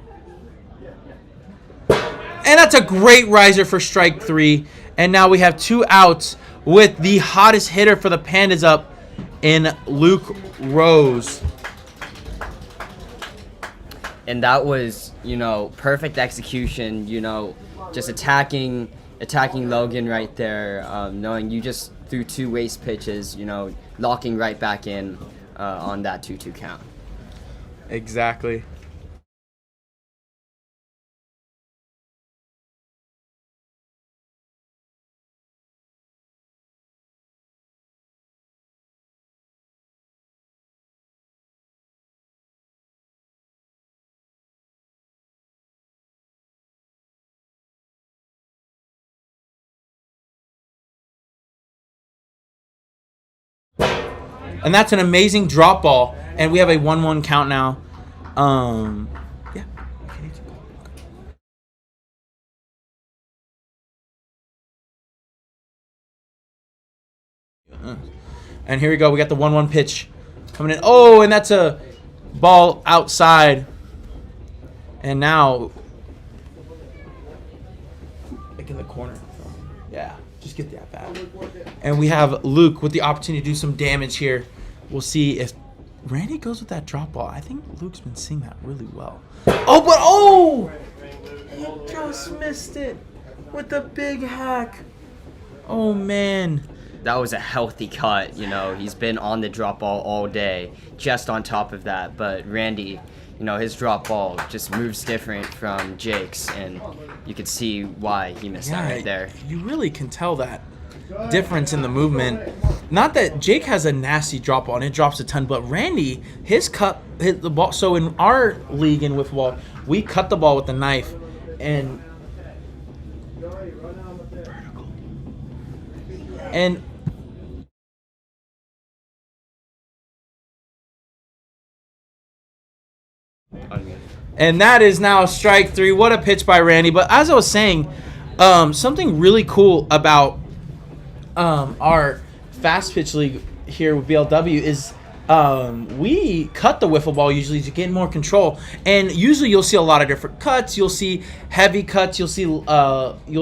And that's a great riser for strike 3. And now we have 2 outs with the hottest hitter for the Pandas up in Luke Rose.
And that was, perfect execution, just attacking Logan right there, knowing you just threw 2 waste pitches, locking right back in on that 2-2 count.
Exactly. And that's an amazing drop ball. And we have a 1-1 count now. Yeah. And here we go. We got the 1-1 pitch coming in. Oh, and that's a ball outside. And now, like in the corner. Yeah, just get that back. And we have Luke with the opportunity to do some damage here. We'll see if Randy goes with that drop ball. I think Luke's been seeing that really well. Oh, he just missed it with the big hack. Oh, man.
That was a healthy cut, He's been on the drop ball all day, just on top of that. But Randy, his drop ball just moves different from Jake's, and you could see why he missed that right there.
You really can tell that difference in the movement. Not that Jake has a nasty drop ball and it drops a ton, but Randy, his cut hit the ball. So in our league in wiffle ball, we cut the ball with the knife, and And that is now strike 3. What a pitch by Randy. But as I was saying, something really cool about our fast pitch league here with BLW is we cut the wiffle ball usually to get more control. And usually you'll see a lot of different cuts. You'll see heavy cuts. You'll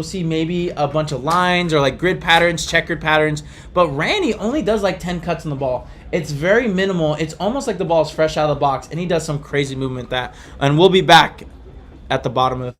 see maybe a bunch of lines or like grid patterns, checkered patterns. But Randy only does like 10 cuts in the ball. It's very minimal. It's almost like the ball's fresh out of the box, and he does some crazy movement and we'll be back at the bottom of the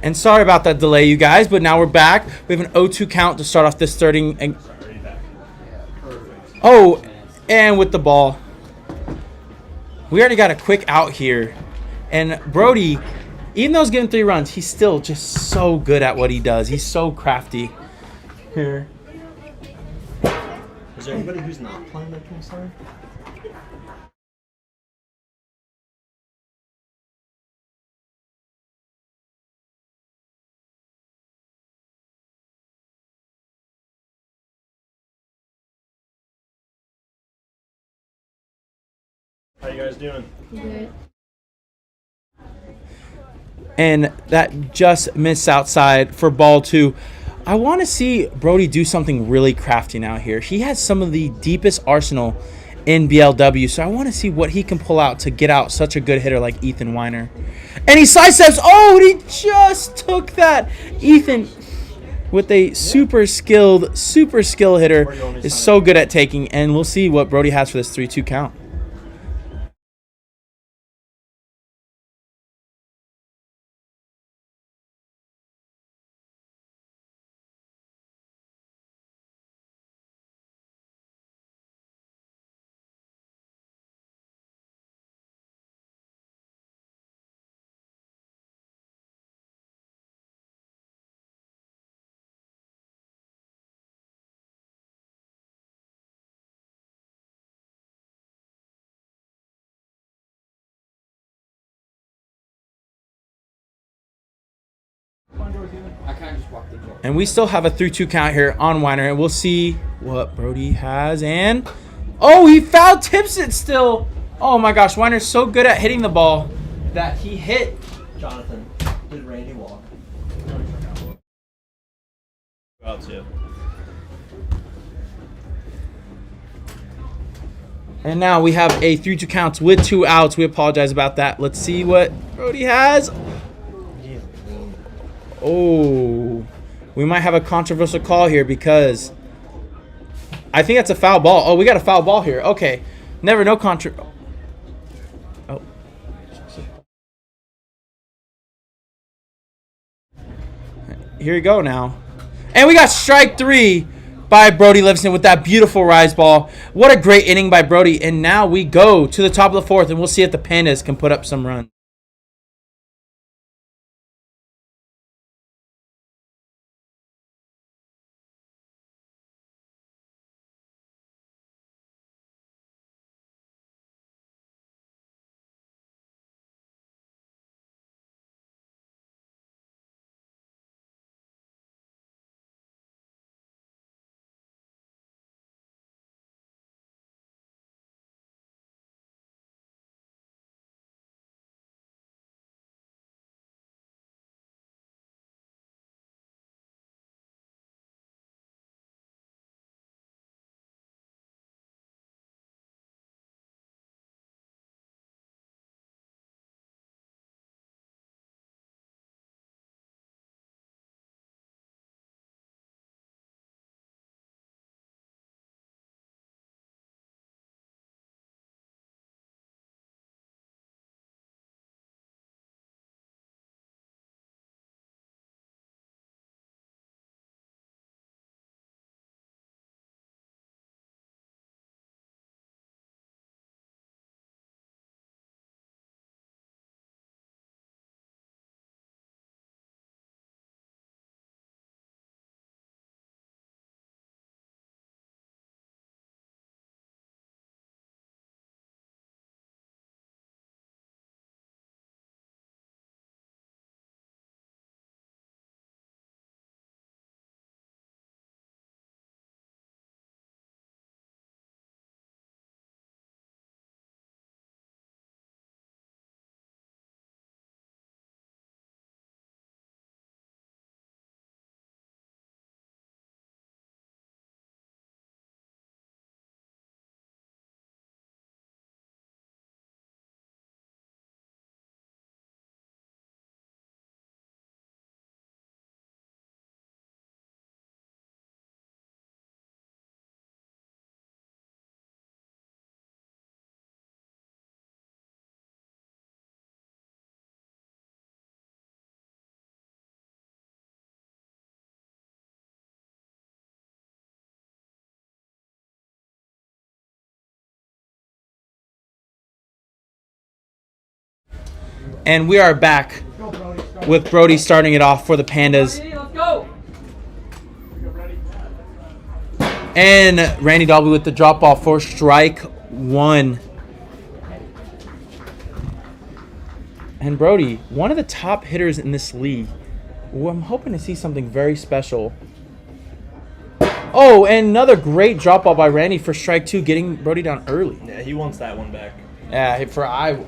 And sorry about that delay, you guys, but now we're back. We have an 0-2 count to start off this third inning. Oh, and with the ball. We already got a quick out here. And Brody, even though he's getting 3 runs, he's still just so good at what he does. He's so crafty. Here.
Is there anybody who's not playing that King Star? How you guys doing?
Good.
And that just missed outside for ball 2. I want to see Brody do something really crafty now here. He has some of the deepest arsenal in BLW, so I want to see what he can pull out to get out such a good hitter like Ethan Weiner. And he sidesteps. Oh, and he just took that. Ethan, with a super skill hitter, is so good at taking, and we'll see what Brody has for this 3-2 count. And we still have a 3-2 count here on Weiner, and we'll see what Brody has. And oh, he foul tips it still. Oh my gosh, Weiner's so good at hitting the ball that he hit.
Jonathan, did Randy walk? Out too.
And now we have a 3-2 counts with 2 outs. We apologize about that. Let's see what Brody has. Oh, we might have a controversial call here because I think that's a foul ball. Oh, we got a foul ball here. Okay. Never no contra. Oh. Here we go now. And we got strike 3 by Brody Livingston with that beautiful rise ball. What a great inning by Brody. And now we go to the top of the 4th, and we'll see if the Pandas can put up some runs. And we are back with Brody starting it off for the Pandas.
Let's go.
And Randy Dalby with the drop ball for strike one. And Brody, one of the top hitters in this league. Well, I'm hoping to see something very special. Oh, and another great drop ball by Randy for strike two, getting Brody down early.
Yeah, he wants that one back.
Yeah,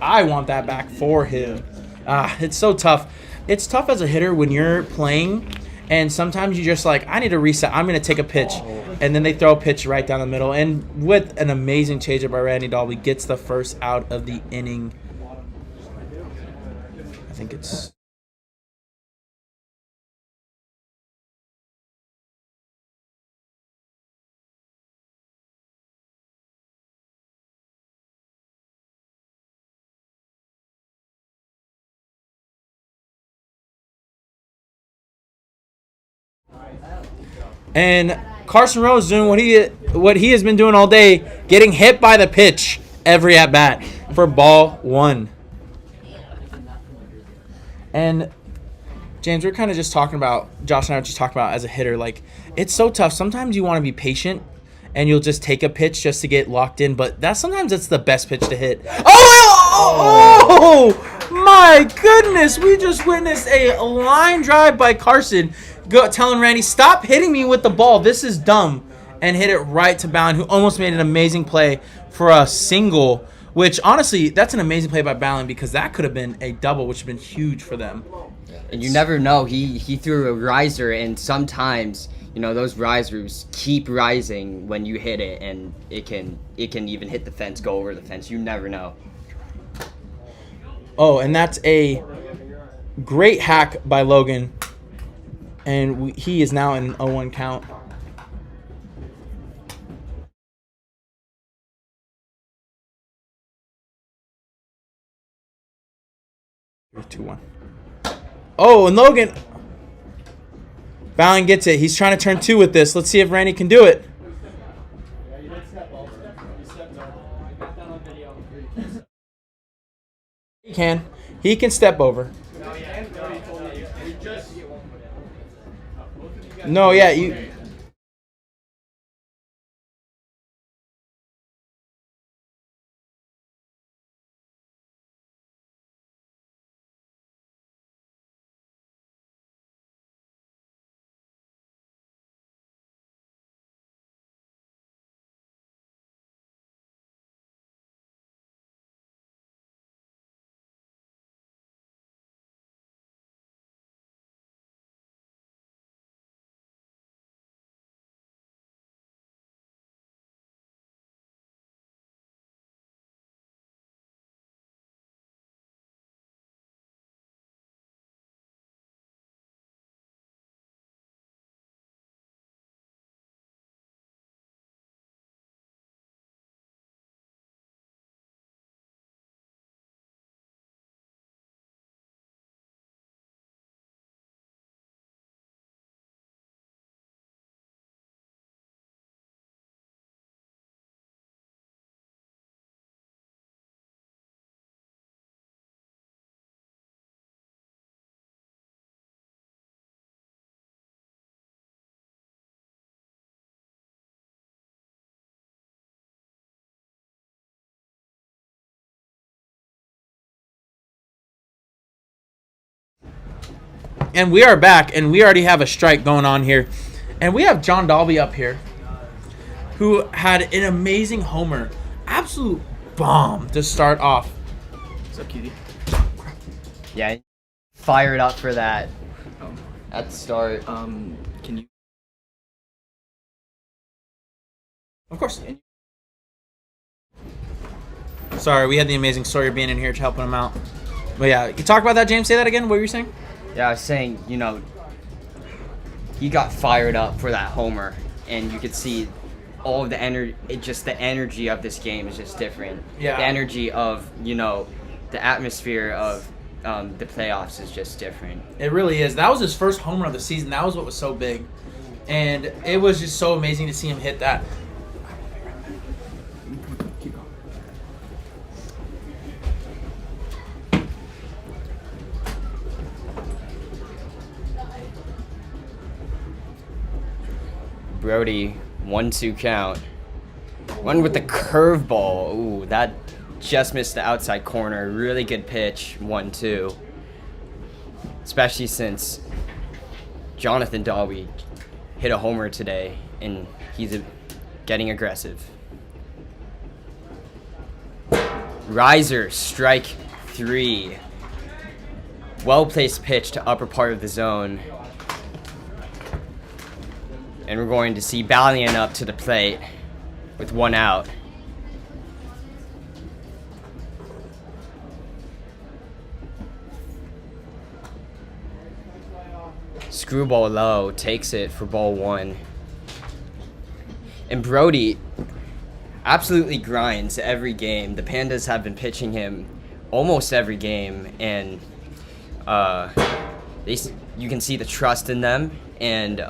I want that back for him. It's so tough. It's tough as a hitter when you're playing, and sometimes you just like, I need to reset. I'm going to take a pitch, and then they throw a pitch right down the middle. And with an amazing changeup by Randy Dalby, gets the first out of the inning. I think it's... And Carson Rose doing what he has been doing all day, getting hit by the pitch every at bat for ball one. And James, we're kind of just talking about, Josh and I were just talking about as a hitter, like it's so tough. Sometimes you want to be patient and you'll just take a pitch just to get locked in, but sometimes it's the best pitch to hit. Oh my goodness, we just witnessed a line drive by Carson telling Randy, stop hitting me with the ball. This is dumb. And hit it right to Ballin, who almost made an amazing play for a single, which honestly, that's an amazing play by Ballin because that could have been a double, which would have been huge for them.
And you never know. He threw a riser, and sometimes, you know, those risers keep rising when you hit it, and it can even hit the fence, go over the fence. You never know.
Oh, and that's a great hack by Logan. And he is now in 0-1 count. Three, two, one. Oh, and Logan. Ballin gets it. He's trying to turn two with this. Let's see if Randy can do it. He can. He can step over. No, yeah, you. And we are back, and we already have a strike going on here. And we have John Dalby up here, who had an amazing homer. Absolute bomb to start off. What's up, cutie?
Yeah, fired up for that at the start.
Can you?
Of course. Sorry, we had the amazing Sawyer being in here to helping him out. But yeah, you talk about that, James. Say that again. What were you saying?
Yeah, I was saying, you know, he got fired up for that homer, and you could see all of the energy. Just the energy of this game is just different.
Yeah.
The energy of, you know, the atmosphere of the playoffs is just different.
It really is. That was his first homer of the season. That was what was so big, and it was just so amazing to see him hit that.
Brody, 1-2 count. One with the curveball. Ooh, that just missed the outside corner. Really good pitch, 1-2. Especially since Jonathan Dawi hit a homer today, and he's getting aggressive. Riser, strike 3. Well-placed pitch to upper part of the zone. And we're going to see Balian up to the plate with 1 out. Screwball low, takes it for ball 1. And Brody absolutely grinds every game. The Pandas have been pitching him almost every game, and you can see the trust in them, and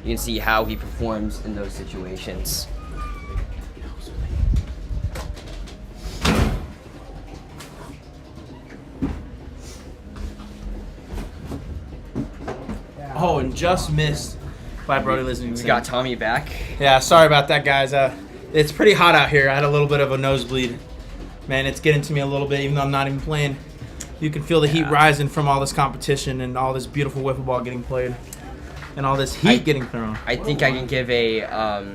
you can see how he performs in those situations.
Oh, and just missed by Brody Livingston.
We got Tommy back.
Yeah, sorry about that, guys. It's pretty hot out here. I had a little bit of a nosebleed. Man, it's getting to me a little bit, even though I'm not even playing. You can feel the heat rising from all this competition and all this beautiful wiffle ball getting played, and all this heat getting thrown.
I think I can give a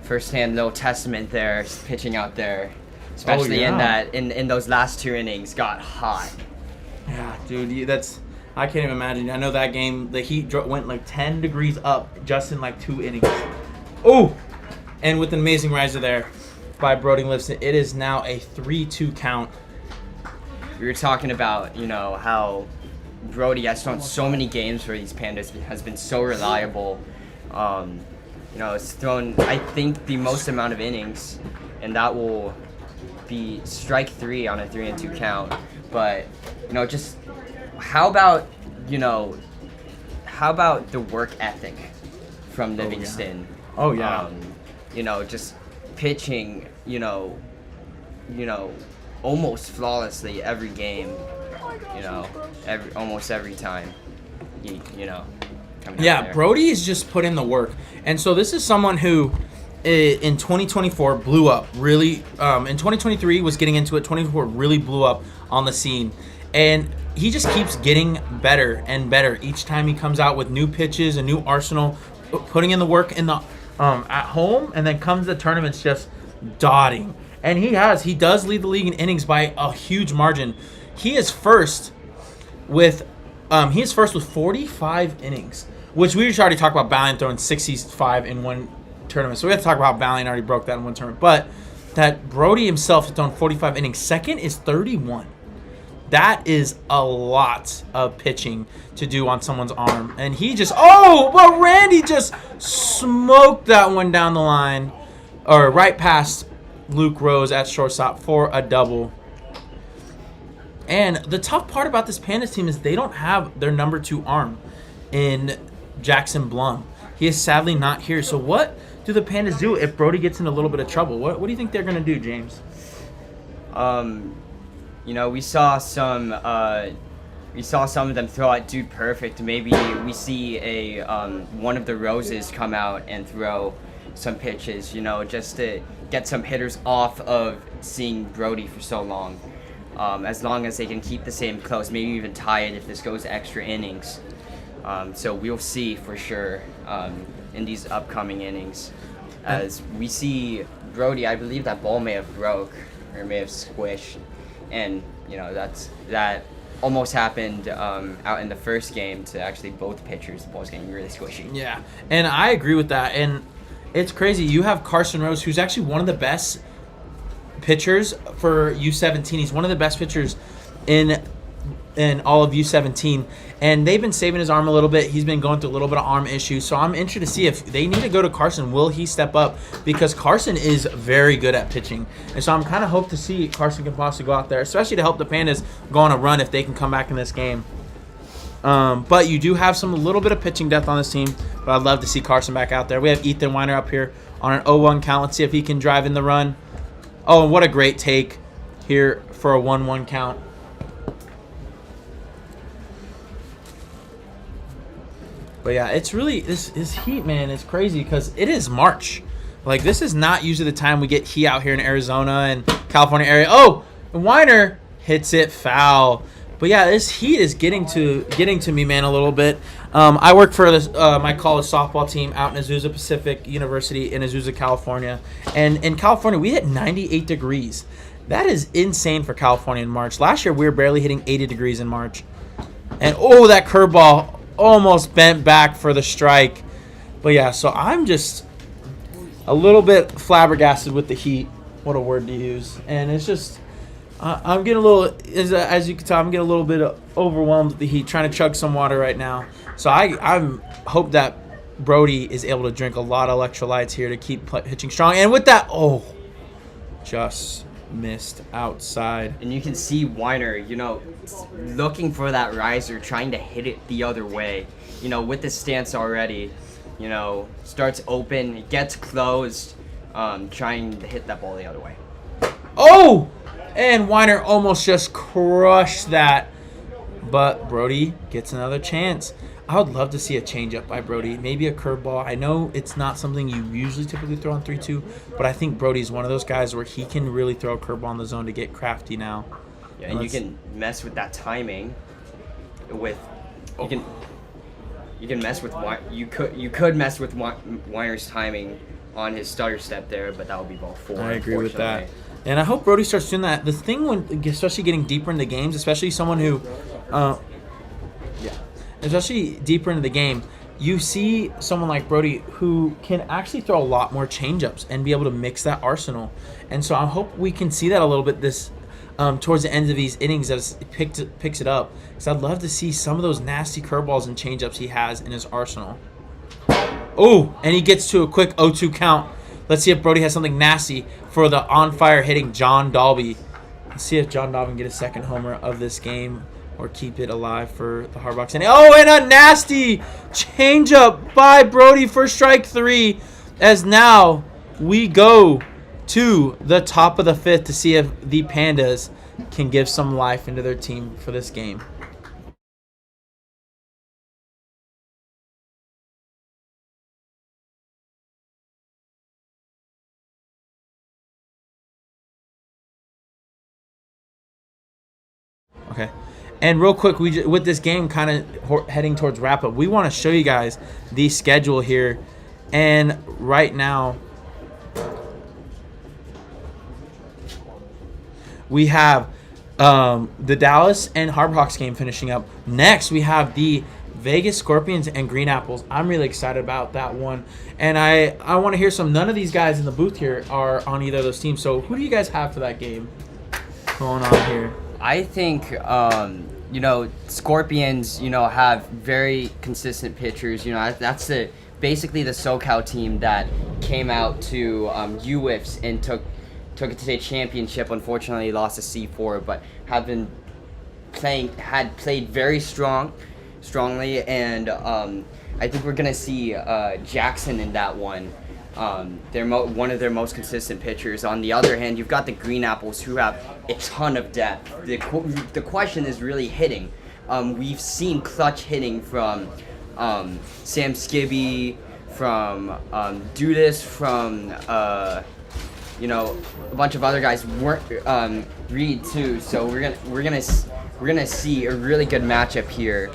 first-hand little testament there, pitching out there, especially in those last 2 innings, got hot.
Yeah, dude, I can't even imagine. I know that game, the heat went like 10 degrees up just in like 2 innings. Oh, and with an amazing riser there by Brody Livingston, it is now a 3-2 count.
We were talking about, how Brody has thrown so many games for these Pandas, has been so reliable. It's thrown, I think, the most amount of innings, and that will be strike 3 on a 3-2 count. But, just how about the work ethic from Livingston?
Oh, yeah.
Just pitching, almost flawlessly every game, almost every time.
Yeah, Brody is just put in the work. And so this is someone who in 2024 blew up really. In 2023 was getting into it. 2024 really blew up on the scene. And he just keeps getting better and better each time he comes out with new pitches, a new arsenal, putting in the work in the at home, and then comes the tournaments just dotting. And he does lead the league in innings by a huge margin. He is first with 45 innings, which we already talked about Balian throwing 65 in one tournament. So we have to talk about Balian already broke that in one tournament. But that Brody himself has thrown 45 innings. Second is 31. That is a lot of pitching to do on someone's arm. And he just, but Randy just smoked that one down the line, or right past Luke Rose at shortstop for a double. And the tough part about this Pandas team is they don't have their number 2 arm in Jackson Blum. He is sadly not here. So what do the Pandas do if Brody gets in a little bit of trouble? What do you think they're going to do, James?
We saw some of them throw out Dude Perfect. Maybe we see one of the Roses come out and throw some pitches, just to get some hitters off of seeing Brody for so long. As long as they can keep the same close, maybe even tie it if this goes extra innings. So we'll see for sure in these upcoming innings. As we see Brody, I believe that ball may have broke or may have squished. And, that almost happened out in the first game to actually both pitchers. The ball's getting really squishy.
Yeah, and I agree with that. And it's crazy. You have Carson Rose, who's actually one of the best pitchers for U17. He's one of the best pitchers in all of U17. And they've been saving his arm a little bit. He's been going through a little bit of arm issues. So I'm interested to see if they need to go to Carson. Will he step up? Because Carson is very good at pitching. And so I'm kind of hope to see Carson can possibly go out there, especially to help the Pandas go on a run if they can come back in this game. But you do have a little bit of pitching depth on this team. But I'd love to see Carson back out there. We have Ethan Weiner up here on an 0-1 count. Let's see if he can drive in the run. Oh, and what a great take here for a 1-1 count. But yeah, it's really this heat, man. It's crazy because it is March. Like, this is not usually the time we get heat out here in Arizona and California area. Oh, Weiner hits it foul. But yeah, this heat is getting to me, man, a little bit. I work for this, my college softball team out in Azusa Pacific University in Azusa, California. And in California, we hit 98 degrees. That is insane for California in March. Last year, we were barely hitting 80 degrees in March. And, oh, that curveball almost bent back for the strike. But yeah, so I'm just a little bit flabbergasted with the heat. What a word to use. And it's just, I'm getting a little, as you can tell, I'm getting a little bit overwhelmed with the heat, trying to chug some water right now. So I hope that Brody is able to drink a lot of electrolytes here to keep pitching strong. And with that, oh, just missed outside.
And you can see Weiner, looking for that riser, trying to hit it the other way. With the stance already, starts open, gets closed, trying to hit that ball the other way.
Oh! And Weiner almost just crushed that. But Brody gets another chance. I would love to see a changeup by Brody. Maybe a curveball. I know it's not something you usually typically throw on 3-2, but I think Brody's one of those guys where he can really throw a curveball in the zone to get crafty now.
Yeah, and you can mess with that timing. You can mess with you could mess with Weiner's timing on his stutter step there, but that would be ball 4.
I agree with that. And I hope Brody starts doing that. The thing when, especially getting deeper into games, especially someone who, especially deeper into the game, you see someone like Brody who can actually throw a lot more changeups and be able to mix that arsenal. And so I hope we can see that a little bit this towards the end of these innings as it picks it up. Because I'd love to see some of those nasty curveballs and changeups he has in his arsenal. Oh, and he gets to a quick 0-2 count. Let's see if Brody has something nasty for the on-fire hitting John Dalby. Let's see if John Dalby can get a second homer of this game or keep it alive for the Hard Rocks. And a nasty changeup by Brody for strike 3. As now we go to the top of the 5th to see if the Pandas can give some life into their team for this game. Okay. And real quick, with this game kind of heading towards wrap up, we want to show you guys the schedule here. And right now, we have the Dallas and Hard Rocks game finishing up. Next, we have the Vegas Scorpions and Green Apples. I'm really excited about that one. And I want to hear none of these guys in the booth here are on either of those teams. So who do you guys have for that game going on here?
I think, Scorpions, have very consistent pitchers. That's basically the SoCal team that came out to UWIFs and took it to the championship. Unfortunately, lost to C4, but had played very strongly, and I think we're gonna see Jackson in that one. They're one of their most consistent pitchers. On the other hand, you've got the Green Apples, who have a ton of depth. The question is really hitting. We've seen clutch hitting from Sam Skibby, from Dudas, from a bunch of other guys. Reed too. So we're gonna see a really good matchup here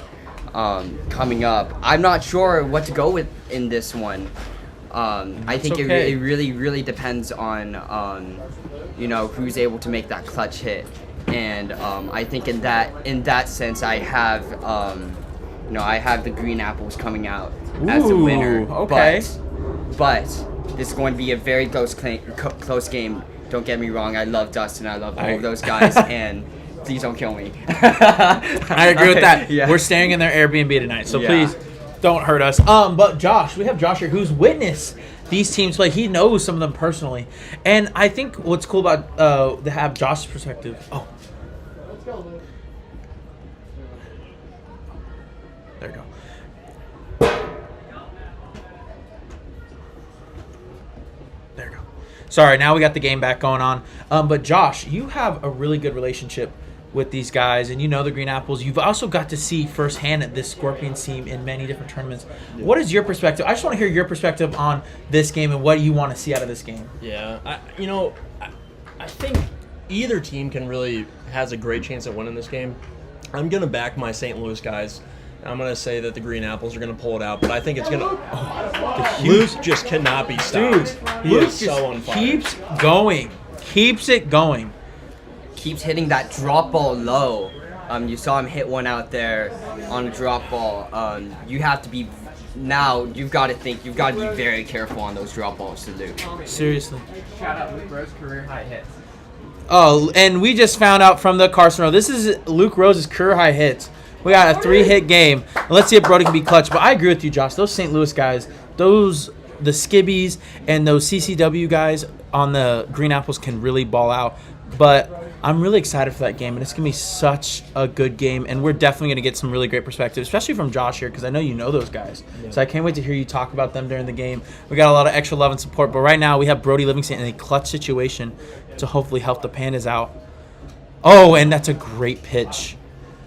coming up. I'm not sure what to go with in this one. I think it really depends on who's able to make that clutch hit, and I think in that sense I have I have the Green Apples coming out as the winner.
Okay.
But this is going to be a very close game. Don't get me wrong. I love Dustin. I love all of those guys, and please don't kill me.
I agree with that.
Yeah.
We're staying in their Airbnb tonight, so please don't hurt us. But Josh, we have Josh here who's witnessed these teams play. He knows some of them personally. And I think what's cool about to have Josh's perspective. Oh. Let's go, Luke. There you go. There you go. Sorry, now we got the game back going on. But Josh, you have a really good relationship with these guys, and you know the Green Apples. You've also got to see firsthand at this Scorpions team in many different tournaments. Yeah. What is your perspective? I just want to hear your perspective on this game and what you want to see out of this game.
Yeah, I think either team has a great chance at winning this game. I'm going to back my St. Louis guys. I'm going to say that the Green Apples are going to pull it out, but I think it's going to... Luke just cannot be stopped.
Dude,
he is so on fire.
Keeps going. Keeps it going.
Keeps hitting that drop ball low. You saw him hit one out there on a drop ball. You have to be... Now, you've got to be very careful on those drop balls to Luke.
Seriously.
Shout out Luke Rose, career high hits.
Oh, and we just found out from the Carson Row. This is Luke Rose's career high hits. We got a 3-hit game. And let's see if Brody can be clutch. But I agree with you, Josh. Those St. Louis guys, the Skibbies and those CCW guys on the Green Apples can really ball out. But I'm really excited for that game, and it's going to be such a good game. And we're definitely going to get some really great perspective, especially from Josh here, because I know you know those guys. Yeah. So I can't wait to hear you talk about them during the game. We got a lot of extra love and support. But right now we have Brody Livingston in a clutch situation to hopefully help the Pandas out. Oh, and that's a great pitch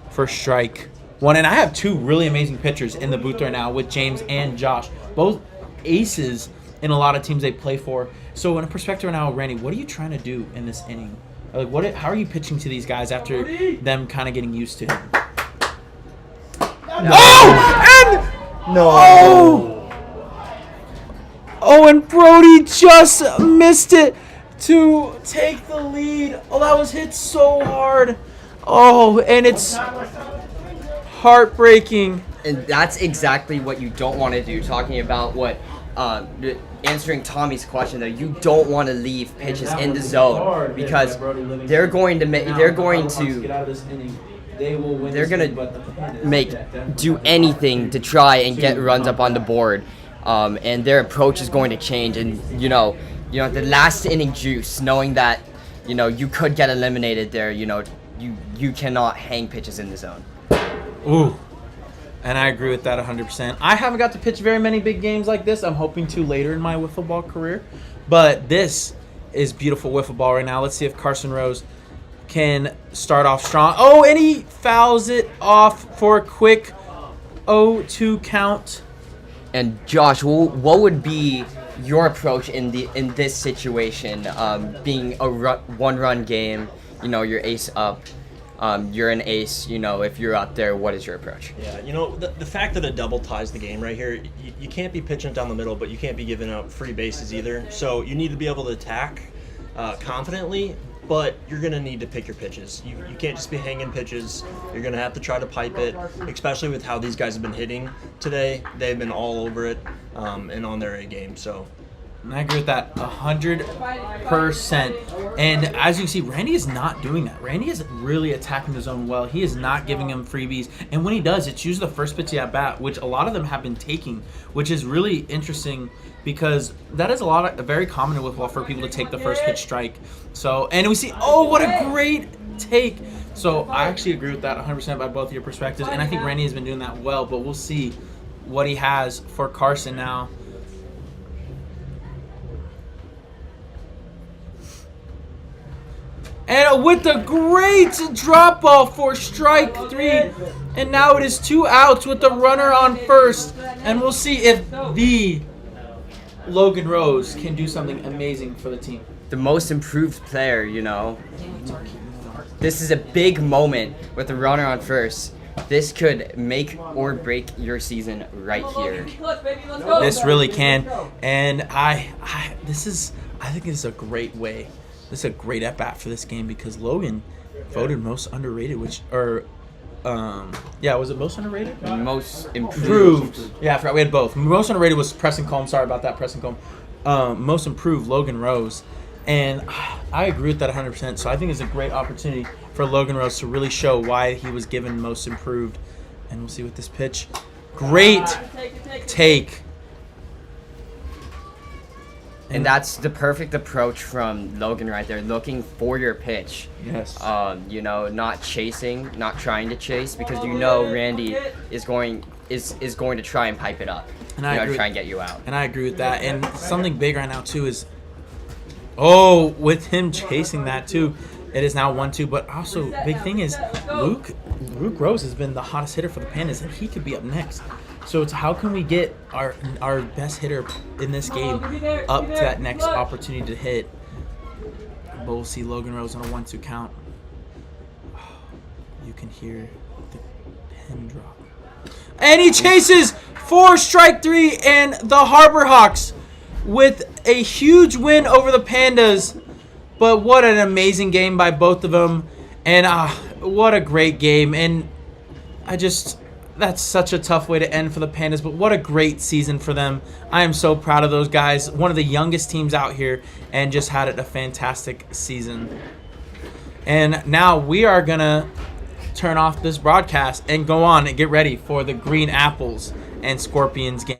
for strike one. And I have two really amazing pitchers in the booth right now with James and Josh, both aces in a lot of teams they play for. So in a perspective now, Randy, what are you trying to do in this inning? Like, how are you pitching to these guys after them kind of getting used to him? Oh, and Brody just missed it to take the lead. Oh, that was hit so hard. Oh, and it's heartbreaking.
And that's exactly what you don't want to do. Talking about what, answering Tommy's question though, you don't want to leave pitches in the zone because they're going to do anything to try and get runs up on the board, and their approach is going to change. And you know the last inning juice, knowing that you could get eliminated there. You cannot hang pitches in the zone.
Ooh. And I agree with that 100%. I haven't got to pitch very many big games like this. I'm hoping to later in my wiffle ball career. But this is beautiful wiffle ball right now. Let's see if Carson Rose can start off strong. Oh, and he fouls it off for a quick 0-2 count.
And Josh, what would be your approach in this situation? Being a one-run game, you're ace up. You're an ace, if you're out there, what is your approach?
Yeah, the fact that it double ties the game right here, you can't be pitching it down the middle, but you can't be giving up free bases either. So you need to be able to attack confidently, but you're going to need to pick your pitches. You can't just be hanging pitches. You're going to have to try to pipe it, especially with how these guys have been hitting today. They've been all over it and on their A game, so...
And I agree with that 100%. And as you can see, Randy is not doing that. Randy is really attacking the zone well. He is not giving him freebies. And when he does, it's usually the first pitch at bat, which a lot of them have been taking, which is really interesting because that is very common in wiffle for people to take the first pitch strike. So, and we see, oh, what a great take. So I actually agree with that 100% by both of your perspectives. And I think Randy has been doing that well, but we'll see what he has for Carson now. And with a great drop ball for strike 3. And now it is 2 outs with the runner on first. And we'll see if the Logan Rose can do something amazing for the team.
The most improved player, This is a big moment with the runner on first. This could make or break your season right here.
This really can. And I think this is a great way. This is a great at-bat for this game because Logan voted most underrated, was it most underrated?
Most improved.
Yeah, I forgot. We had both. Most underrated was Preston Combe. Sorry about that, Preston Combe. Most improved, Logan Rose. And I agree with that 100%. So I think it's a great opportunity for Logan Rose to really show why he was given most improved. And we'll see with this pitch. Great take.
And that's the perfect approach from Logan right there, looking for your pitch.
Yes.
Not chasing, not trying to chase, because Randy is going to try and pipe it up.
And
try and get you out.
And I agree with that. And something big right now too is, with him chasing that too, It is now 1-2, but also big thing is Luke Rose has been the hottest hitter for the Pandas, and he could be up next. So it's how can we get our best hitter in this game up to that next opportunity to hit. But we'll see Logan Rose on a 1-2 count. You can hear the pin drop. And he chases for strike 3, and the Harbor Hawks with a huge win over the Pandas. But what an amazing game by both of them. And what a great game. And that's such a tough way to end for the Pandas, but what a great season for them. I am so proud of those guys. One of the youngest teams out here, and just had a fantastic season. And now we are going to turn off this broadcast and go on and get ready for the Green Apples and Scorpions game.